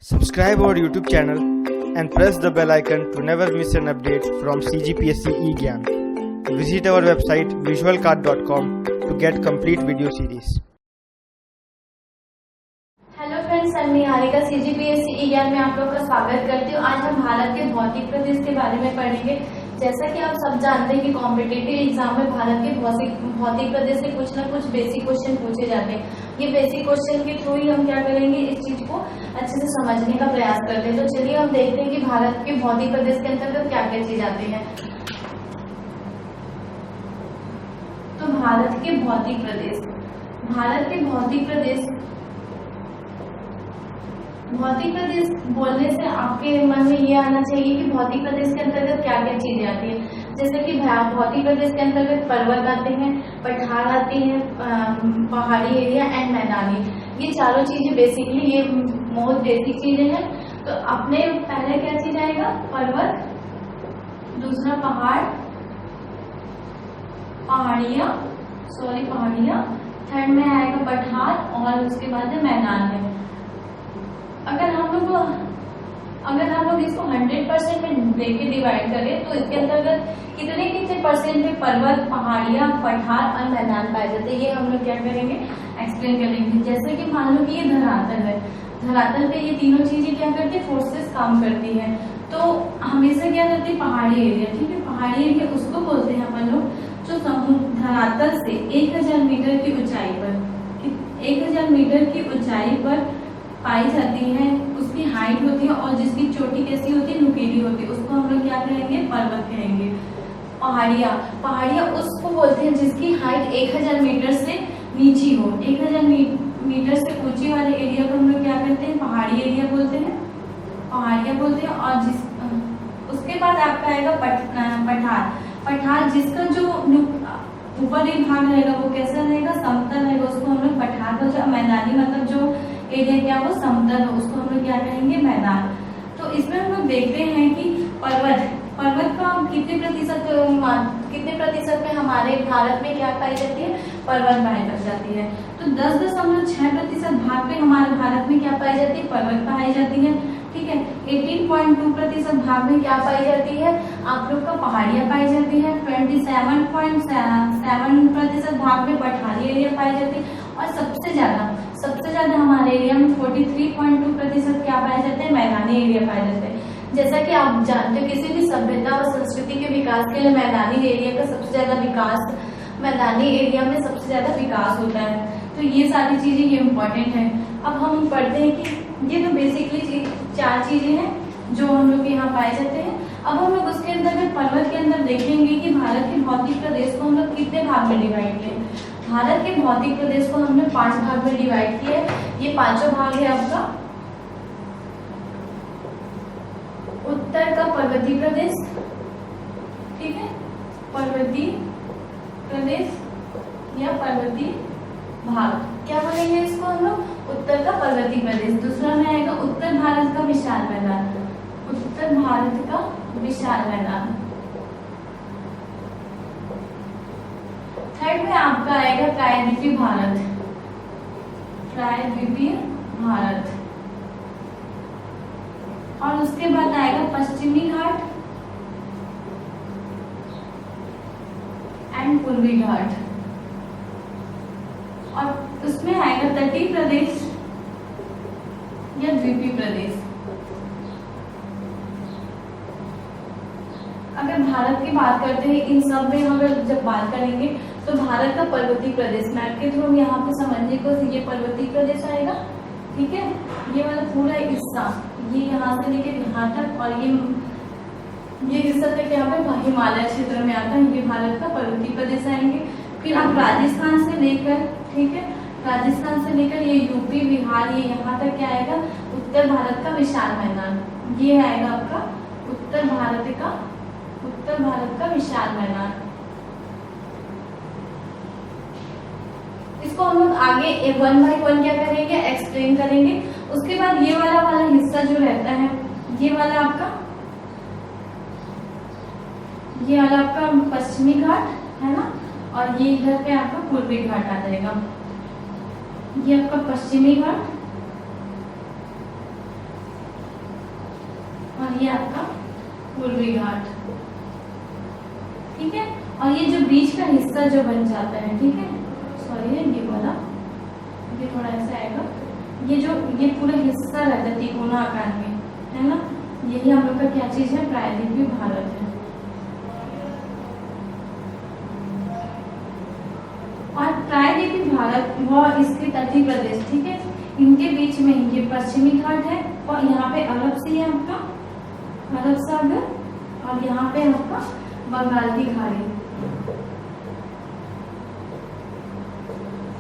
Subscribe our YouTube channel and press the bell icon to never miss an update from CGPSC eGyan. Visit our website visualcard.com to get complete video series. Hello friends, मैं Niharika CGPSC ई-ज्ञान में आप लोग का स्वागत करती हूँ। आज हम भारत के भौतिक प्रदेश के बारे में पढ़ेंगे। जैसा कि आप सब जानते हैं कि कॉम्पिटिटिव एग्जाम में भारत के भौतिक प्रदेश से कुछ ना कुछ बेसिक क्वेश्चन पूछे जाते हैं। ये बेसिक क्वेश्चन के थ्रू ही हम क्या करेंगे, इस चीज को अच्छे से समझने का प्रयास करते हैं। तो चलिए हम देखते हैं कि भारत के भौतिक प्रदेश के अंतर्गत क्या क्या चीज आती है। तो भारत के भौतिक प्रदेश बोलने से आपके मन में ये आना चाहिए कि भौतिक प्रदेश के अंतर्गत क्या क्या चीजें आती है। जैसे कि भौतिक प्रदेश के अंतर्गत पर्वत आते हैं, पठार आती है, पहाड़ी एरिया एंड मैदानी। ये चारों चीजें बेसिकली ये बहुत बेसिक चीजें हैं। तो अपने पहले क्या चीज आएगा, पर्वत, दूसरा पहाड़ियाँ, थर्ड में आएगा पठार और उसके बाद है मैदान है। अगर हम लोग इसको 100% में देके डिवाइड करें तो इसके अंतर्गत कितने परसेंट में पर्वत, पहाड़ियाँ, पठार और मैदान पाए जाते हैं, ये हम लोग क्या करेंगे, एक्सप्लेन करेंगे। जैसे कि मान लो कि ये धरातल है, धरातल पे ये तीनों चीजें क्या करती है, फोर्सेस काम करती है। तो हमेशा क्या करती है, पहाड़ी एरिया, ठीक है, पहाड़ी एरिया उसको बोलते हैं अपन लोग जो धरातल से 1000 मीटर की ऊंचाई पर 1000 मीटर की ऊंचाई पर पाई जाती है, उसकी हाइट होती है और जिसकी चोटी कैसी होती है, नुकीली होती है, उसको हम लोग क्या कहेंगे, पर्वत कहेंगे। पहाड़ियाँ उसको बोलते हैं जिसकी हाइट 1000 मीटर से नीची हो। 1000 मीटर से ऊंची वाले एरिया को हम लोग क्या कहते हैं, पहाड़ियाँ बोलते हैं। और उसके बाद आपका आएगा पठार, जिसका जो ऊपरी भाग रहेगा वो कैसा रहेगा, समतल रहेगा, उसको हम लोग पठार बोलते हैं। मैदानी मतलब जो एरिया क्या वो समतल है, उसको हम लोग क्या कहेंगे, मैदान। तो इसमें हम लोग देखते हैं कि पर्वत का कितने प्रतिशत में हमारे भारत में क्या पाई जाती है, पर्वत पाई जाती है। तो 10.6% भाग में हमारे भारत में क्या पाई जाती है, पर्वत पाई जाती है, ठीक है। 18.2% भाग में क्या पाई जाती है, आप लोग का पहाड़ियाँ पाई जाती है। 27.7% भाग में पठारी एरिया पाई जाती है। और सबसे ज्यादा हमारे एरिया में 43.2% क्या पाए जाते हैं, मैदानी एरिया पाए जाते हैं। जैसा कि आप जानते हो किसी भी सभ्यता और संस्कृति के विकास के लिए मैदानी एरिया का सबसे ज्यादा विकास, मैदानी एरिया में सबसे ज्यादा विकास होता है। तो ये सारी चीजें ये इम्पोर्टेंट है। अब हम पढ़ते हैं कि ये तो बेसिकली 4 चीजें हैं जो हम लोग यहाँ पाए जाते हैं। अब हम लोग उसके अंदर पर्वत के अंदर देखेंगे कि भारत के भौतिक प्रदेश को हम लोग कितने भाग में डिवाइड किए। भारत के भौतिक प्रदेश को हमने 5 भाग में डिवाइड किया है। ये पांचों भाग है आपका, उत्तर का पर्वतीय प्रदेश, ठीक है, पर्वतीय प्रदेश या पर्वतीय भाग, क्या बोलेंगे इसको हम लोग, उत्तर का पर्वतीय प्रदेश। दूसरा में आएगा उत्तर भारत का विशाल मैदान, उत्तर भारत का विशाल मैदान। थर्ड में आपका आएगा प्रायद्वीपीय भारत। और उसके बाद आएगा पश्चिमी घाट एंड पूर्वी घाट। और उसमें आएगा तटीय प्रदेश या द्वीपीय प्रदेश। अगर भारत की बात करते हैं, इन सब में अगर जब बात करेंगे तो भारत का पर्वतीय प्रदेश, मैप के थ्रू यहाँ पे समझने को ये पर्वतीय प्रदेश आएगा, ठीक है। ये वाला पूरा हिस्सा, ये यहाँ से लेकर यहाँ तक, और ये हिस्सा तक यहाँ पे हिमालय क्षेत्र में आता है, ये भारत का पर्वतीय प्रदेश आएंगे। फिर आप राजस्थान से लेकर, ठीक है, राजस्थान से लेकर ये यूपी, बिहार, ये यहाँ तक क्या आएगा, उत्तर भारत का विशाल मैदान। ये आएगा आपका उत्तर भारत का विशाल मैदान। इसको हम लोग आगे 1 by 1 क्या करेंगे, एक्सप्लेन करेंगे। उसके बाद ये वाला हिस्सा जो रहता है, ये वाला आपका पश्चिमी घाट है ना, और ये इधर पे आपका पूर्वी घाट आ जाएगा। ये आपका पश्चिमी घाट और ये आपका पूर्वी घाट, ठीक है। और ये जो बीच का हिस्सा जो बन जाता है, ठीक है, सॉरी है ये वाला, ये थोड़ा ऐसा आएगा, ये पूरा हिस्सा रहता है तिकोना आकार में, है ना, यही हम लोग का क्या चीज है, प्रायद्वीपीय भारत है। और प्रायद्वीपीय भारत व इसके तटीय प्रदेश, ठीक है, इनके बीच में ये पश्चिमी घाट है और यहाँ पे अरब सी है आपका, अरब सागर, और यहाँ पे आपका बंगाल की खाड़ी।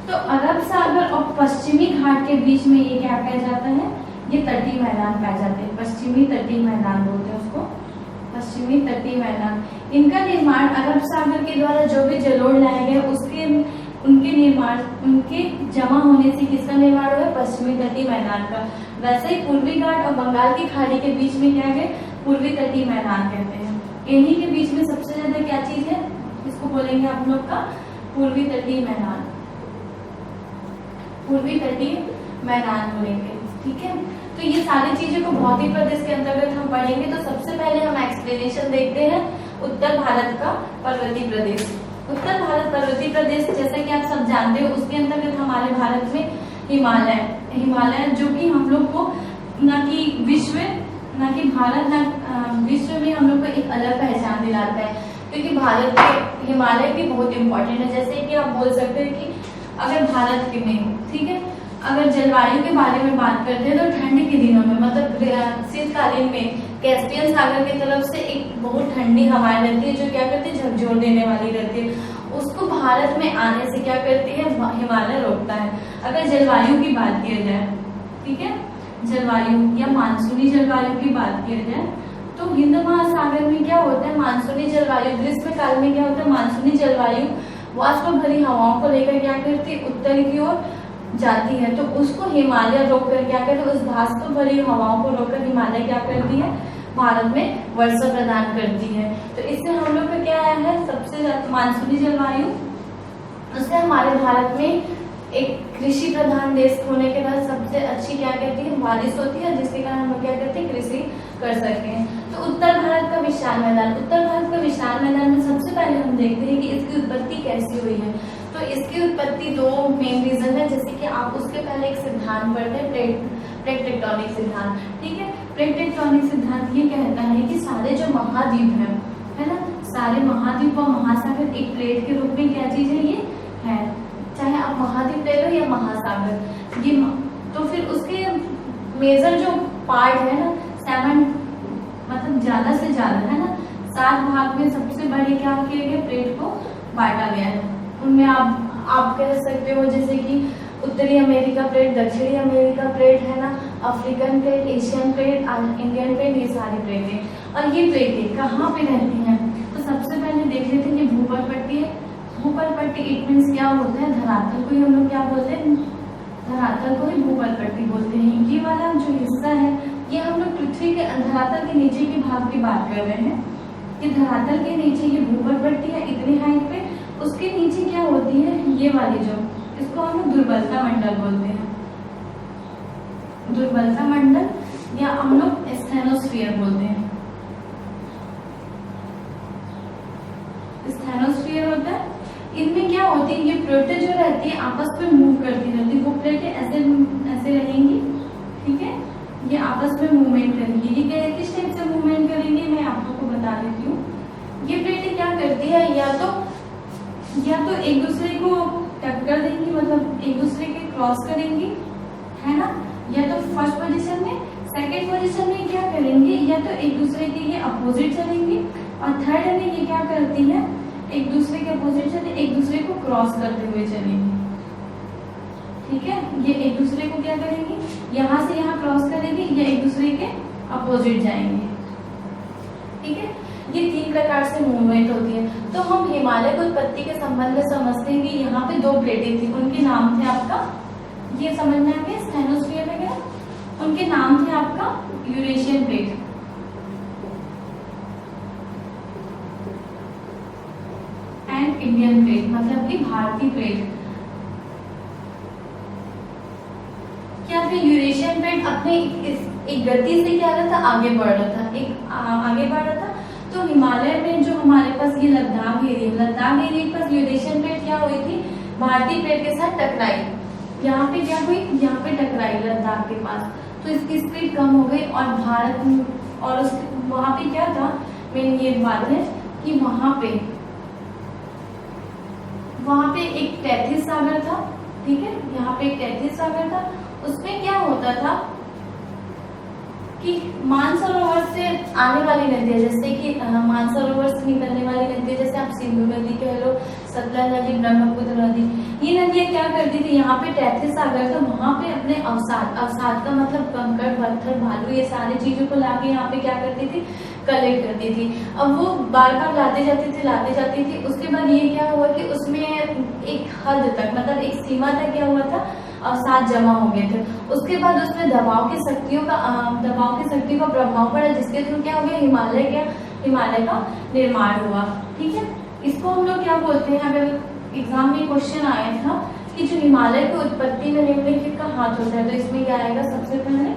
तो अरब सागर और पश्चिमी घाट के बीच में ये क्या कहा जाता है, ये तटीय मैदान पाए जाते हैं, पश्चिमी तटीय मैदान बोलते हैं उसको, पश्चिमी तटीय मैदान। इनका निर्माण अरब सागर के द्वारा जो भी जलोढ़ लाए गए उनके जमा होने से किसका निर्माण हुआ, पश्चिमी तटीय मैदान का। वैसे ही पूर्वी घाट और बंगाल की खाड़ी के बीच में क्या है, पूर्वी तटीय मैदान कहते हैं। इन्हीं के बीच में सबसे ज्यादा क्या चीज है, इसको बोलेंगे आप लोग का पूर्वी तटीय मैदान, पूर्वी तटीय मैदान बोलेंगे, ठीक है। तो ये सारी चीजों को भौतिक प्रदेश के अंतर्गत हम पढ़ेंगे। तो सबसे पहले हम एक्सप्लेनेशन देखते हैं उत्तर भारत का पर्वतीय प्रदेश। उत्तर भारत पर्वतीय प्रदेश जैसा कि आप सब जानते हो, उसके अंतर्गत हमारे भारत में हिमालय जो कि हम लोग को न कि भारत न विश्व में हम लोग को एक अलग पहचान दिलाता है, क्योंकि भारत के हिमालय भी बहुत इंपॉर्टेंट है। जैसे कि आप बोल सकते हैं कि अगर भारत के में, ठीक है, अगर जलवायु के बारे में बात करते हैं तो ठंड के दिनों में, मतलब शीतकालीन में कैस्पियन सागर की तरफ से एक बहुत ठंडी हवाएं रहती है जो क्या करती है, झकझोर देने वाली रहती है। उसको भारत में आने से क्या करती है, हिमालय रोकता है। अगर जलवायु की बात की जाए, ठीक है, जलवायु या मानसूनी जलवायु की बात की जाए तो हिंद महासागर में क्या होता है, मानसूनी जलवायु, ग्रीष्म काल में क्या होता है, मानसूनी जलवायु वाष्प भरी हवाओं को लेकर क्या करती है, उत्तर की ओर जाती है। तो उसको हिमालय रोककर क्या करते हैं, उस वाष्प भरी हवाओं को रोककर हिमालय क्या करती है, भारत में वर्षा प्रदान करती है। तो इससे हम लोग का क्या आया है, सबसे ज्यादा मानसूनी जलवायु, उससे हमारे भारत में एक कृषि प्रधान देश होने के बाद सबसे अच्छी क्या कहती है, बारिश होती है, जिसके कारण हम लोग क्या करते हैं, कृषि कर सकते हैं। तो उत्तर भारत का विशाल मैदान, उत्तर भारत का विशाल मैदान में सबसे पहले हम देखते हैं कि इसकी उत्पत्ति कैसी हुई है। तो इसकी उत्पत्ति दो मेन रीजन है, जैसे कि आप उसके पहले एक सिद्धांत पढ़ते हैं, प्लेट टेक्टोनिक सिद्धांत, ठीक है। प्लेट टेक्टोनिक सिद्धांत ये कहता है कि सारे जो महाद्वीप है ना, सारे महाद्वीप और महासागर एक प्लेट के रूप में क्या चीज है, ये है, चाहे आप महाद्वीप ले लो या महासागर, ये तो फिर उसके मेजर जो पार्ट है ना, 7 मतलब ज्यादा से ज्यादा है ना, 7 भाग में सबसे बड़े क्या किए गए, प्लेट को बांटा गया है। उनमें आप कह सकते हो जैसे कि उत्तरी अमेरिका प्लेट, दक्षिणी अमेरिका प्लेट है ना, African plate, Asian plate, Indian plate, ये सारी प्लेटें। और ये प्लेटें कहाँ पे रहती हैं, तो सबसे पहले देख लेते हैं ये भूपर पट्टी है। भूपर पट्टी इट मीन्स क्या होता है, धरातल को ही हम लोग क्या बोलते हैं, धरातल को ही भूपर पट्टी बोलते हैं। ये वाला जो हिस्सा है, ये हम लोग पृथ्वी के धरातल के नीचे के भाग की बात कर रहे हैं। ये धरातल के नीचे ये भूपर पट्टी है इतनी हाइट पे, उसके नीचे क्या होती है, ये वाली जो, इसको हम लोग दुर्बलता मंडल बोलते हैं, दुर्बलता मंडल या हम लोग स्टेनोस्फीयर बोलते हैं। स्टेनोस्फीयर होता है, इनमें क्या होती है, ये प्लेटें जो रहती है आपस में मूव करती रहती है। वो प्लेटें ऐसे रहेंगी, ठीक है, ये आपस में मूवमेंट करेंगी। ये किस टाइप से मूवमेंट करेंगे मैं आप लोग को बता देती हूँ। ये प्लेटें क्या करती है, या तो एक दूसरे को टक्कर देंगी, मतलब एक दूसरे के क्रॉस करेंगी, है ना, या तो फर्स्ट पोजीशन में, सेकंड पोजीशन में क्या करेंगे, या तो एक दूसरे के ये अपोजिट चलेंगी, और थर्ड में ये क्या करती है, एक दूसरे के अपोजिट चले, एक दूसरे को क्रॉस करते हुए चलेंगी, ठीक है। ये एक दूसरे को क्या करेंगी, यहाँ से यहाँ क्रॉस करेंगी या एक दूसरे के अपोजिट जाएंगे, ठीक है। ये 3 प्रकार से मूवमेंट होती है। तो हम हिमालय की उत्पत्ति के संबंध में समझते हैं कि यहाँ पे 2 प्लेटें थी, उनके नाम थे आपका, ये समझना है स्टेनोस्फीयर वगैरह, उनके नाम थे आपका Eurasian plate and Indian plate, मतलब कि भारतीय प्लेट। क्या थे यूरेशियन प्लेट, अपने एक गति से क्या रहा था, आगे बढ़ रहा था, आगे बढ़ रहा था। तो हिमालय में जो हमारे पास ये लद्दाख एरिया के पास यूरेशियन प्लेट क्या हुई थी, भारतीय प्लेट के साथ टकराई। यहाँ पे क्या हुई, यहाँ पे टकराई लद्दाख के पास, तो इसकी स्पीड कम हो गई और भारत और वहां पे क्या था, मेन ये बात है कि वहां पे एक तैथिस सागर था, ठीक है, यहाँ पे एक तैथिस सागर था। उसमें क्या होता था कि मानसरोवर से आने वाली नदियां, जैसे कि मानसरोवर से निकलने वाली नदियां, जैसे आप सिंधु नदी कह लो, सतलज नदी, ब्रह्मपुत्र नदी, ये नदियां क्या करती थी, यहाँ पे तैथिस सागर था, वहां पे अपने अवसाद का मतलब कंकड़, पत्थर, भालू, ये सारी चीजों को लाके यहाँ पे क्या करती थी, कलेक्ट करती थी। अब वो बार बार लाते जाती थी। उसके बाद ये क्या हुआ कि उसमें एक हद तक, मतलब एक सीमा तक क्या हुआ था, अवसाद जमा हो गए थे। उसके बाद उसमें दबाव की शक्तियों का प्रभाव पड़ा, जिसके थ्रू क्या हो गया, हिमालय का निर्माण हुआ। ठीक है, इसको हम लोग क्या बोलते हैं, अगर एग्जाम में क्वेश्चन आया था कि जो हिमालय की उत्पत्ति में निम्नलिखित का हाथ होता है, तो इसमें क्या आएगा, सबसे पहले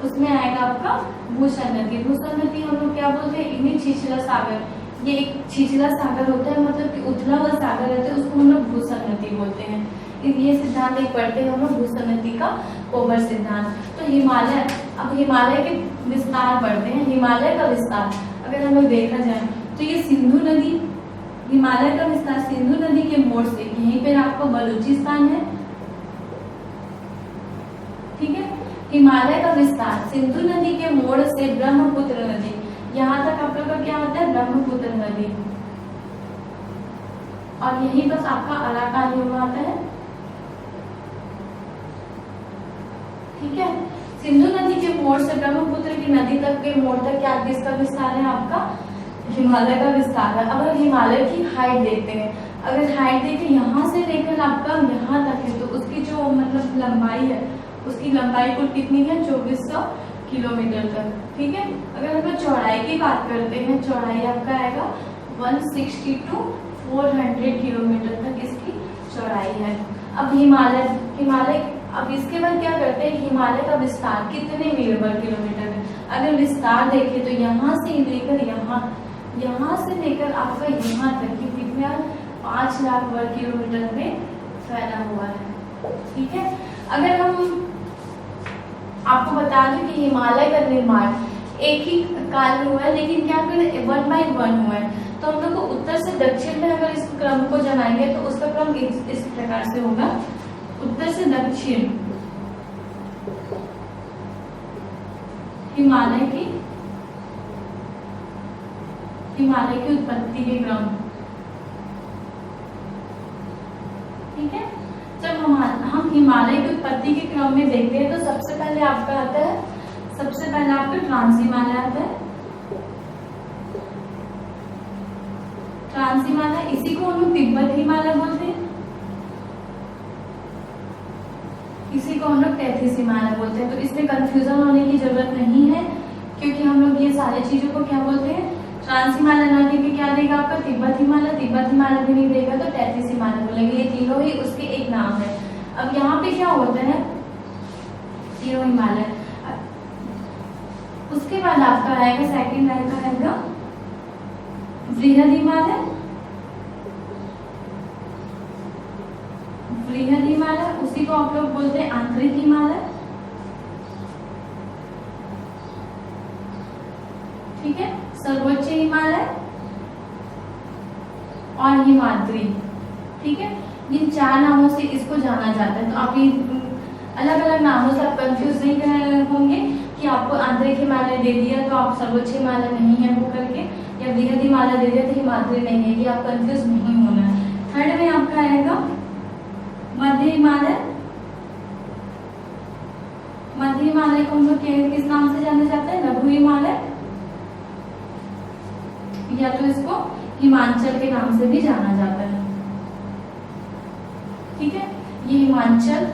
उसमें आएगा आपका भूसन्नति। भूसन्नति हम लोग क्या बोलते हैं, इन्हीं छिछला सागर, ये एक छिछला सागर होता है, मतलब कि उथला हुआ सागर रहता है, उसको हम लोग भूसन्नति बोलते हैं। ये सिद्धांत एक पढ़ते हैं हम लोग, भूसन्नति का कोबर सिद्धांत। तो हिमालय के विस्तार पढ़ते हैं। हिमालय का विस्तार अगर हम लोग देखा जाए तो ये सिंधु नदी, हिमालय का विस्तार सिंधु नदी के मोड़ से, यहीं पर आपका बलूचिस्तान है, ठीक है। हिमालय का विस्तार सिंधु नदी के मोड़ से ब्रह्मपुत्र नदी, यहाँ तक आप लोग का क्या होता है, ब्रह्मपुत्र नदी, और यही बस आपका अराकान युग आता है, ठीक है। सिंधु नदी के मोड़ से ब्रह्मपुत्र की नदी तक के मोड़ तक क्या किसका विस्तार है, आपका हिमालय का विस्तार है। अब अगर हिमालय की हाइट देखते हैं, अगर हाइट देखें यहाँ से लेकर आपका यहाँ तक है, तो उसकी जो मतलब लंबाई है, उसकी लंबाई कुल कितनी है, 2400 किलोमीटर तक, ठीक है। अगर हम चौड़ाई की बात करते हैं, चौड़ाई आपका आएगा 160 to 400 किलोमीटर तक इसकी चौड़ाई है। अब हिमालय अब इसके बाद क्या करते हैं, हिमालय का विस्तार कितने मीटर पर किलोमीटर है। अगर विस्तार देखें तो यहाँ से लेकर यहाँ से लेकर आपका यहाँ तक की कितना 5 लाख वर्ग किलोमीटर में फैला हुआ है, ठीक है। अगर हम आपको बता दें कि हिमालय का निर्माण एक ही काल में हुआ है, लेकिन क्या कर 1 by 1 हुआ है, तो हम लोग को उत्तर से दक्षिण में अगर इस क्रम को जमाएंगे तो उसका क्रम इस प्रकार से होगा, उत्तर से दक्षिण हिमालय की उत्पत्ति के क्रम, ठीक है। जब हम हिमालय की उत्पत्ति के क्रम में देखते हैं तो सबसे पहले आपका ट्रांस हिमालय आता है। ट्रांस हिमालय, इसी को हम लोग तिब्बत हिमालय बोलते हैं, इसी को हम लोग तैथिस हिमालय बोलते हैं। तो इसमें कंफ्यूजन होने की जरूरत नहीं है, क्योंकि हम लोग ये सारी चीजों को क्या बोलते हैं, ट्रांस हिमालय ना देके क्या देगा आपका तिब्बत हिमालय भी नहीं देगा तो तैथिस हिमालय बोलेंगे। ये तीनों ही उसके एक नाम है। अब यहाँ पे क्या होता है, तीनों हिमालय। उसके बाद आपका आएगा सेकंड रैंक का आएगा बृहद हिमालय, उसी को आप लोग बोलते हैं आंतरिक हिमालय, ठीक है। सर्वोच्च हिमालय और हिमाद्री, ठीक है। इन 4 नामों से इसको जाना जाता है। तो आप ये अलग अलग नामों से आप कंफ्यूज नहीं होंगे कि आपको आंतरिक हिमालय दे दिया तो आप सर्वोच्च हिमालय नहीं है वो करके, या बृहद हिमालय दे दिया तो हिमाद्री नहीं है, कि आप कंफ्यूज नहीं होना है। थर्ड में आपका आएगा मध्य हिमालय। मध्य हिमालय को हम लोग किस नाम से जाना जाता है, लघु हिमालय, या तो इसको हिमाचल के नाम से भी जाना जाता है, ठीक है। ये हिमाचल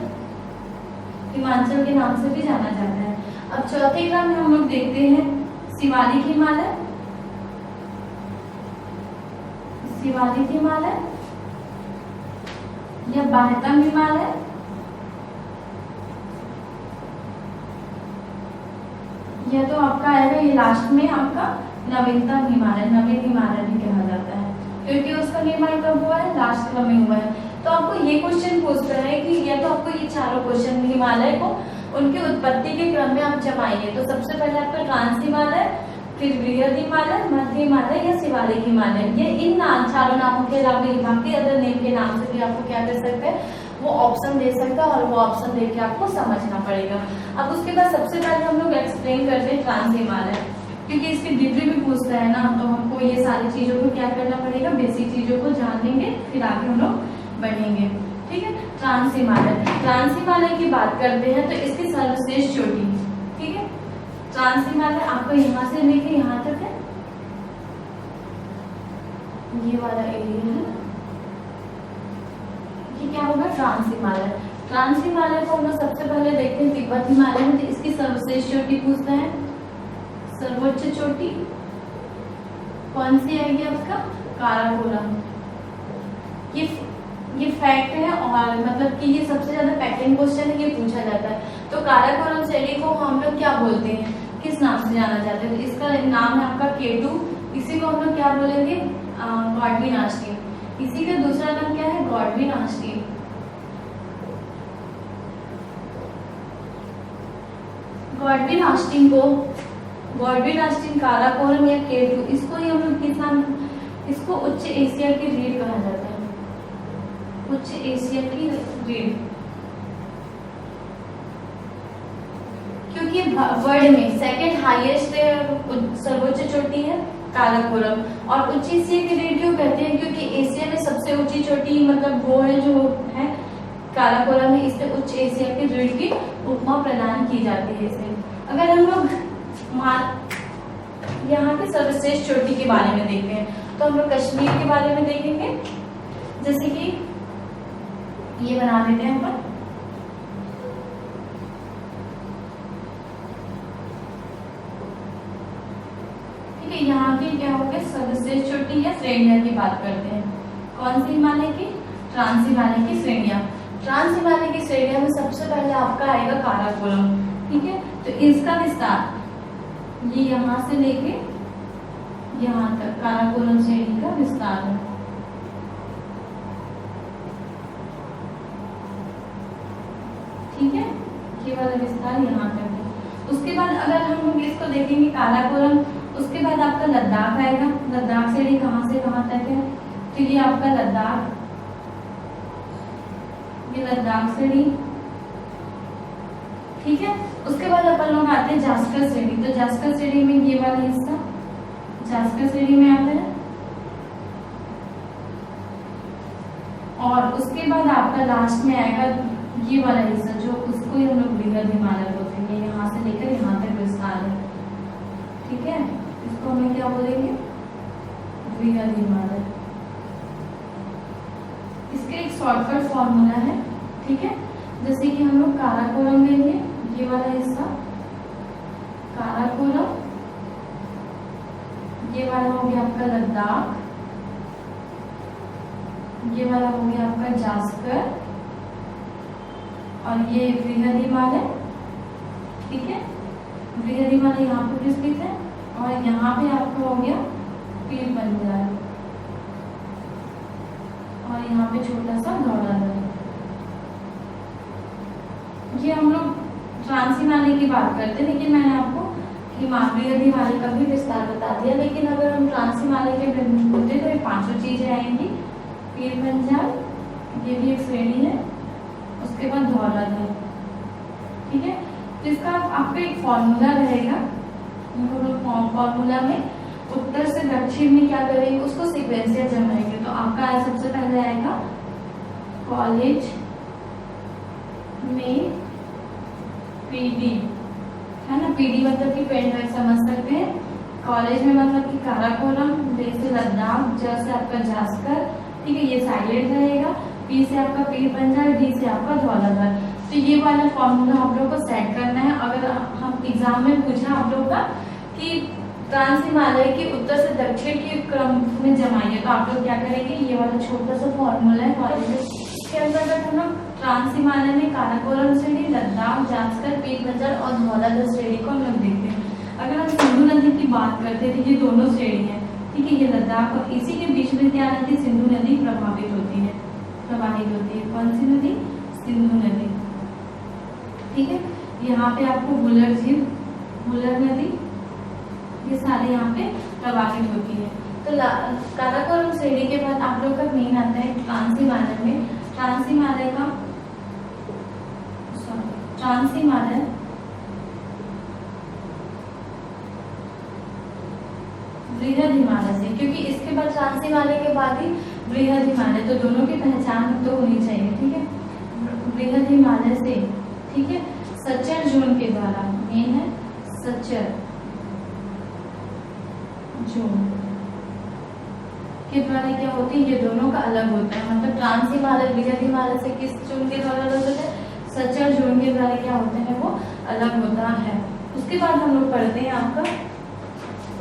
के नाम से भी जाना जाता है। अब चौथे क्रम में हम लोग देखते हैं शिवालिक हिमालय या बाह्यतम हिमालय, यह तो आपका आएगा, ये लास्ट में आपका नवीनतम हिमालय, नवीन हिमालय भी कहा जाता है, क्योंकि उसका निर्माण कब हुआ है, लास्ट में हुआ है। तो आपको ये क्वेश्चन पूछता है कि या तो आपको ये चारों क्वेश्चन हिमालय को उनकी उत्पत्ति के क्रम में आप जमाइए। तो सबसे पहले आपका ट्रांस हिमालय, फिर बृहद हिमालय, मध्य हिमालय या शिवालिक हिमालय, ये इन चारों नामों के अलावा बाकी अदर नेम के नाम से भी आपको क्या कर सकते हैं, वो ऑप्शन दे सकता है, और वो ऑप्शन देके आपको समझना पड़ेगा। अब उसके बाद सबसे पहले हम लोग एक्सप्लेन करते हैं ट्रांस हिमालय, क्योंकि इसकी डिग्री भी पूछता है ना, तो हमको ये सारी चीजों को क्या करना पड़ेगा, बेसिक चीजों को जान लेंगे, फिर आगे हम लोग बढ़ेंगे। ठीक है, ट्रांस हिमालय, ट्रांस हिमालय की बात करते हैं तो इसकी सर्वश्रेष्ठ चोटी, ठीक है, ट्रांस हिमालय आपको यहाँ से लेके यहाँ तक है, ये वाला एरिया है, ये क्या होगा, ट्रांस हिमालय। ट्रांस हिमालय को हम लोग सबसे पहले देखते हैं तिब्बत हिमालय में, तो इसकी सर्वश्रेष्ठ चोटी पूछता है, सर्वोच्च चोटी कौन सी आएगी आपका, काराकोरम। ये फैक्ट है, और मतलब कि ये सबसे ज्यादा पैटर्न क्वेश्चन है, ये पूछा जाता है। तो काराकोरम श्रेणी को हम लोग क्या बोलते हैं, किस नाम से जाना जाता है, तो इसका नाम है आपका केटू, इसी को हम लोग क्या बोलेंगे, गॉडविन आस्टीन। इसी का दूसरा नाम क्या है, गॉडविन आस्टीन। गॉडविन आस्टीन को, गॉडविन आस्टीन, काराकोरम या केटू, इसको ही हम लोग किस नाम, इसको उच्च एशिया की रीढ़ कहा जाता है, उच्च एशिया की रीढ़, क्योंकि वर्ल्ड में सेकंड हाईएस्ट सर्वोच्च चोटी है काराकोरम, और उच्च एशिया की रीढ़ क्यों कहते हैं, क्योंकि एशिया में सबसे ऊंची चोटी मतलब वो है जो है काराकोरम है, इससे उच्च एशिया की रीढ़ की उपमा प्रदान की जाती है इसे। अगर हम लोग यहाँ के सर्वश्रेष्ठ चोटी के बारे में देखते हैं तो हम लोग कश्मीर के बारे में देखेंगे, जैसे कि ये बना देते हैं अपन, ठीक है, यहाँ की क्या हो गया, सर्वश्रेष्ठ चोटी या श्रेणियां की बात करते हैं, कौन सी हिमालय की, ट्रांस हिमालय की श्रेणियां। ट्रांस हिमालय की श्रेणियां में सबसे पहले आपका आएगा काराकोरम, ठीक है, तो इसका विस्तार ये यहाँ से लेके यहाँ तक काराकोरम श्रेणी का विस्तार है, ठीक है, ये वाला विस्तार यहाँ तक है। उसके बाद अगर हम लोग इसको देखेंगे काराकोरम, उसके बाद आपका लद्दाख आएगा, लद्दाख श्रेणी कहाँ से कहाँ तक है, तो ये आपका लद्दाख, ये लद्दाख श्रेणी, ठीक है। उसके बाद अपन लोग आते हैं जास्कर श्रेणी, तो जास्कर श्रेणी में ये वाला हिस्सा जास्कर श्रेणी में आता है, और उसके बाद आपका लास्ट में आएगा ये वाला हिस्सा, जो उसको ही हम लोग बृहद हिमालय बोलते हैं, यहाँ से लेकर यहाँ तक विस्तार है, ठीक है, इसको हमें क्या बोलेंगे, बृहद हिमालय। इसके एक शॉर्टकट फॉर्मूला है, ठीक है, जैसे कि हम लोग काराकोरम लेंगे, ये वाला हिस्सा काराकोरम, ये वाला हो गया आपका लद्दाख, ये वाला हो गया आपका जास्कर, और ये बृहद हिमालय, ठीक है, बृहद हिमालय यहाँ पे स्थित है, और यहाँ पे आपका हो गया पीर पंजाल, और यहाँ पे छोटा सा धौलाधर। ये हम लोग ट्रांस हिमालय की बात करते हैं, लेकिन मैंने आपको बृहद हिमालय का भी विस्तार बता दिया। लेकिन अगर हम ट्रांस हिमालय के बोलते तो ये पांचों चीजें आएंगी, पीर पंजाल, ये भी एक श्रेणी है, उसके बाद धौलाधर, ठीक है। तो इसका आपका एक फॉर्मूला रहेगा, फॉर्मूला में उत्तर से दक्षिण में क्या करेंगे, उसको सीक्वेंसियल जमाएंगे। तो आपका सबसे पहले आएगा कॉलेज में पीडी, है ना, पीडी मतलब कि पेन ड्राइव समझ सकते हैं, कॉलेज में मतलब कि काराकोरम, बे से लद्दाख, ज से आपका जास्कर, ठीक है, ये साइलेंट रहेगा, पी से आपका पीर पंजाल, डी से आपका धौलाधर। तो ये वाला फॉर्मूला आप लोग को सेट करना है। अगर हम एग्जाम में पूछा आप लोग का कि ट्रांस हिमालय के उत्तर से दक्षिण के क्रम में जमाइए, तो आप लोग क्या करेंगे, ये वाला छोटा सा फॉर्मूला है कॉलेज के अंतर्गत हम लोग ट्रांस हिमालय में काराकोरम श्रेणी, लद्दाख, जास्कर, पीर पंजाल और धौलाधर श्रेणी को हम लोग देखते हैं। बात करते थे, ये दोनों श्रेणी है, ठीक है, ये लद्दाख और इसी के बीच में क्या नदी, सिंधु नदी प्रभावित होती है, प्रवाहित होती है। कौन सी नदी, सिंधु नदी, ठीक है। यहाँ पे आपको वुलर झील, वुलर नदी, ये सारे यहाँ पे प्रवाहित होती है। तो काराकोरम श्रेणी के बाद आप लोग का मेन आता है ट्रांस-हिमालय में। ट्रांस-हिमालय का ट्रांस-हिमालय बृहद हिमालय से, क्योंकि इसके बाद ट्रांस-हिमालय के बाद ही बृहद हिमालय, तो दोनों की पहचान तो होनी चाहिए, ठीक है। बृहद हिमालय से, ठीक है, सच्चर जोन के द्वारा, मेन है सच्चर जोन के द्वारा क्या होती है, ये दोनों का अलग होता है। मतलब ट्रांस-हिमालय बृहद हिमालय से किस जोन के द्वारा अलग होता है, सच्चर जोन के द्वारा क्या होता है, वो अलग होता है। उसके बाद हम लोग पढ़ते हैं आपका,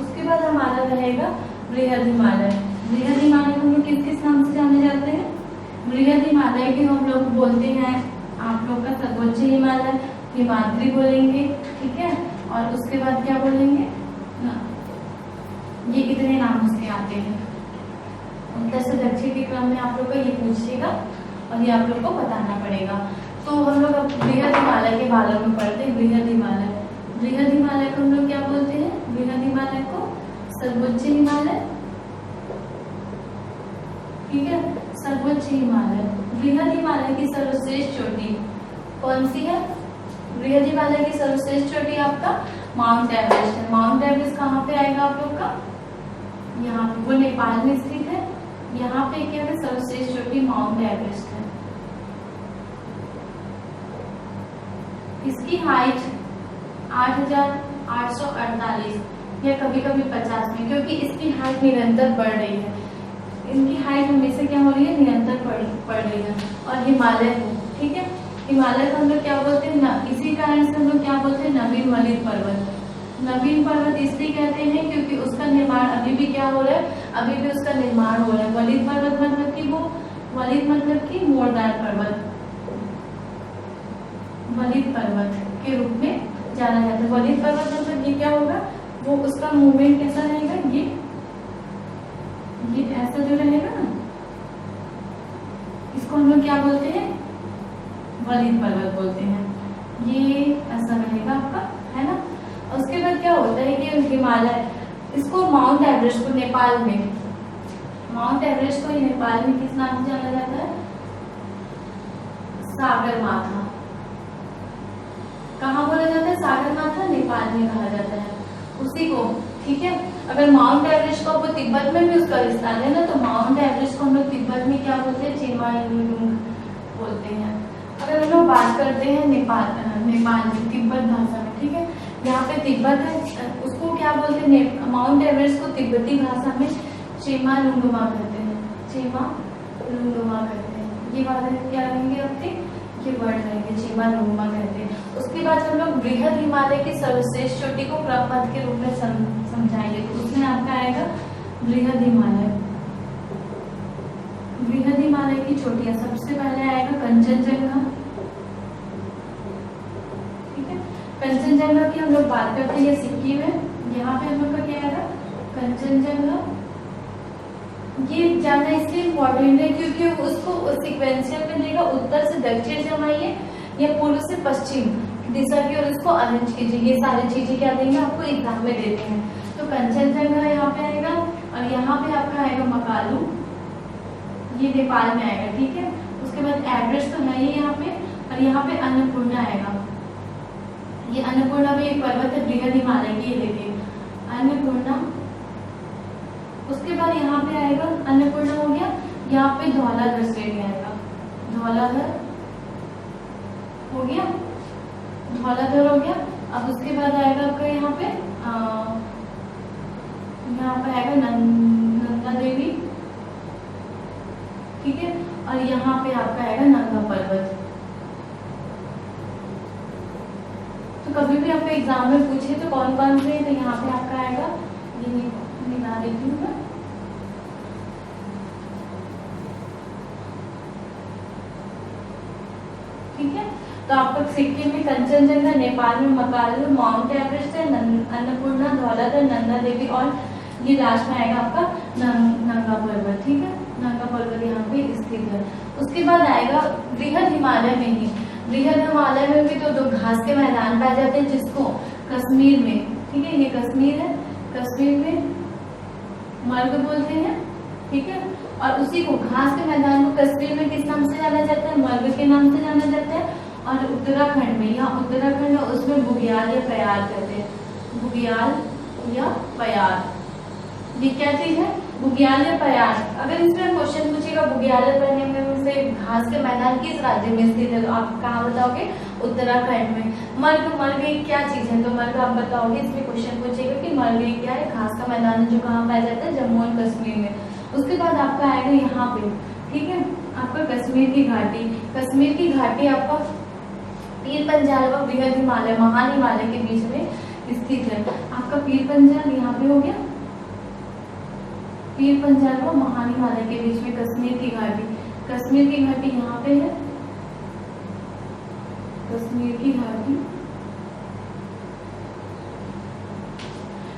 उसके बाद हमारा रहेगा बृहद हिमालय। बृहद हिमालय हम लोग किस किस नाम से जाने जाते हैं, बृहद हिमालय के हम लोग बोलते हैं, आप लोग का सर्वोच्च हिमालय, हिमाद्री बोलेंगे, ठीक है। और उसके बाद क्या बोलेंगे ना, ये इतने नाम उसके आते हैं। उत्तर से दक्षिण के क्रम में आप लोग को ये पूछेगा और ये आप लोग को बताना पड़ेगा। तो हम लोग अब बृहद हिमालय के बारे में पढ़ते हैं। बृहद हिमालय, बृहद हिमालय को हम लोग क्या बोलते हैं, बृहद हिमालय को सर्वोच्च हिमालय, ठीक है, सर्वोच्च हिमालय। बृहद हिमालय की सर्वश्रेष्ठ चोटी कौन सी है, बृहद हिमालय की सर्वश्रेष्ठ चोटी आपका माउंट एवरेस्ट है। माउंट एवरेस्ट कहाँ पे आएगा आप लोग का, यहाँ पे, वो नेपाल में स्थित है। यहाँ पे क्या है, सर्वश्रेष्ठ चोटी माउंट एवरेस्ट है। इसकी हाइट 8,848 या कभी कभी 50 में, क्योंकि इसकी हाइट निरंतर बढ़ रही है। इनकी हाइट हमेशा क्या हो रही है, निरंतर बढ़ रही है। और हिमालय को, ठीक है, हिमालय को हम लोग क्या बोलते हैं ना, इसी कारण से हम लोग क्या बोलते हैं, नवीन वलित पर्वत। नवीन पर्वत इसलिए कहते हैं क्योंकि उसका निर्माण अभी भी क्या हो रहा है, अभी भी उसका निर्माण हो रहा है। वलित पर्वत मतलब कि वो, वलित मतलब कि मोड़दार पर्वत, वलित पर्वत के रूप में जाना जाता है। वलित पर्वत मतलब ये क्या होगा, वो उसका मूवमेंट कैसा रहेगा, ये ऐसा जो रहेगा ना, इसको हम लोग क्या बोलते हैं, वलित पर्वत बोलते हैं। ये ऐसा रहेगा आपका, है ना। उसके बाद क्या होता है कि हिमालय, इसको माउंट एवरेस्ट को नेपाल में, माउंट एवरेस्ट को नेपाल में किस नाम से जाना जाता है, सागर माथा। कहाँ बोला जाता है, सागर माथा, नेपाल में कहा जाता है उसी को, ठीक है। अगर माउंट एवरेस्ट को वो तिब्बत में भी उसका विस्तार है ना, तो माउंट एवरेस्ट को हम लोग तिब्बत में क्या बोलते हैं, चेमायुलुंग बोलते हैं। अगर हम लोग बात करते हैं नेपाल में तिब्बत भाषा में, ठीक है, यहाँ पे तिब्बत है, उसको क्या बोलते हैं, माउंट एवरेस्ट को तिब्बती भाषा में चेमालुंगमा कहते हैं, चेमालुंगमा कहते हैं। ये बात क्या रहेंगे अपने, ये वर्ड रहेंगे, चेमालुंगमा कहते हैं। उसके बाद हम लोग बृहद हिमालय की सर्वश्रेष्ठ चोटी को क्रमबद्ध के रूप में समझाएंगे। तो उसमें आपका आएगा बृहद हिमालय। बृहद हिमालय की चोटियां, सबसे पहले आएगा कंचनजंगा, ठीक है। कंचनजंगा की हम लोग बात करते हैं, ये सिक्किम है। यहाँ पे हम लोग का क्या आएगा, कंचनजंगा। ये ज्यादा इसलिए इम्पोर्टेंट है क्योंकि उसको सिक्वेंशियल में देगा, उत्तर से दक्षिण जमाइए या पूर्व से पश्चिम दिशा की ओर इसको अरेंज कीजिए। ये सारी चीजें क्या देंगे आपको एग्जाम में देते हैं। तो कंचनजंगा यहाँ पे आएगा और यहाँ पे आपका आएगा मकालू, ये नेपाल में आएगा, ठीक है। उसके बाद एवरेस्ट तो है ही यहाँ पे, और यहाँ पे अन्नपूर्णा आएगा। ये अन्नपूर्णा भी एक पर्वत है बृहद हिमालय की, ये देखिए अन्नपूर्णा। उसके बाद यहाँ पे आएगा, अन्नपूर्णा हो गया, यहाँ पे धौलाधर श्रेणी आएगा, धौलाधर हो गया, धौलाधर हो गया। अब उसके बाद आएगा आपका यहाँ पे आएगा नंदा देवी, ठीक है। और यहाँ पे आपका आएगा नंगा पर्वत। तो कभी भी आपको एग्जाम में पूछे तो कौन कौन से, तो यहाँ पे आपका आएगा, ये निकाल देती हूँ मैं, ठीक है। तो आपका सिक्किम में कंचनजंगा, नेपाल में मकालू, माउंट एवरेस्ट है, अन्नपूर्णा, धौला धौलाधर, नंदा देवी और ये लास्ट में आएगा आपका नंगा पर्वत। ठीक है, नंगा पर्वत यहाँ पे स्थित है। उसके बाद आएगा बृहद हिमालय में ही, बृहद हिमालय में भी तो 2 घास के मैदान पाए जाते हैं, जिसको कश्मीर में, ठीक है, ये कश्मीर है, कश्मीर में मर्ग बोलते हैं। ठीक है, और उसी को घास के मैदान को कश्मीर में किस नाम से जाना जाता है? मर्ग के नाम से जाना जाता है। और उत्तराखंड में, यहाँ उत्तराखंड है, उसमें बुग्याल या पयार कहते हैं, बुग्याल या पयार। ये क्या चीज है? बुग्याल या पयार। अगर इसमें क्वेश्चन पूछेगा बुग्याल या पयार में से घास के मैदान किस राज्य में स्थित है, तो आप कहाँ बताओगे? उत्तराखंड में। मर्ग, मर्ग एक क्या चीज है? तो मर्ग आप बताओगे, इसमें क्वेश्चन पूछेगा कि मर्ग एक क्या है? घास का मैदान जो कहाँ पाया जाता है? जम्मू और कश्मीर में। उसके बाद आपका आएगा यहाँ पे, ठीक है, आपका कश्मीर की घाटी। कश्मीर की घाटी आपका पीर पंजाल व बृहद हिमालय, महान हिमालय के बीच में स्थित है। आपका पीर पंजाल यहाँ पे हो गया, पीर पंजाल व महान हिमालय के बीच में कश्मीर की घाटी। कश्मीर की घाटी यहाँ पे है, कश्मीर की घाटी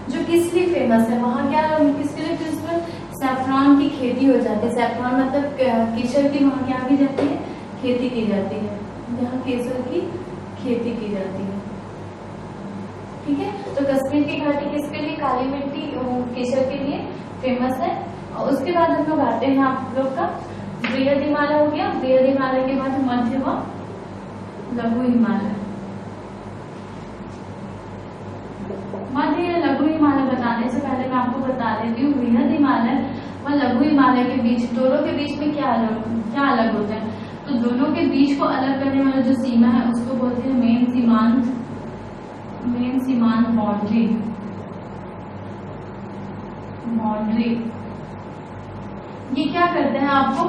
जो किस लिए फेमस है? वहाँ क्या किसके लिए फेमस है? सैफरॉन की खेती हो जाती है। सैफरॉन मतलब केसर की वहाँ क्या की जाती है? खेती की जाती है, जहाँ केसर की खेती की जाती है। ठीक है, तो कश्मीर की घाटी किसके लिए? काली मिट्टी केसर के लिए फेमस है। और उसके बाद हम लोग आते हैं आप लोग का बृहद हिमालय हो गया। बृहद हिमालय के बाद मध्य व लघु हिमालय। मध्य या लघु हिमालय बताने से पहले मैं आपको बता देती हूँ, बृहद हिमालय व लघु हिमालय के बीच, दोनों के बीच में क्या अलग होता है? तो दोनों के बीच को अलग करने वाला जो सीमा है उसको बोलते हैं मेन सीमांत बाउंड्री। ये क्या करते हैं? आपको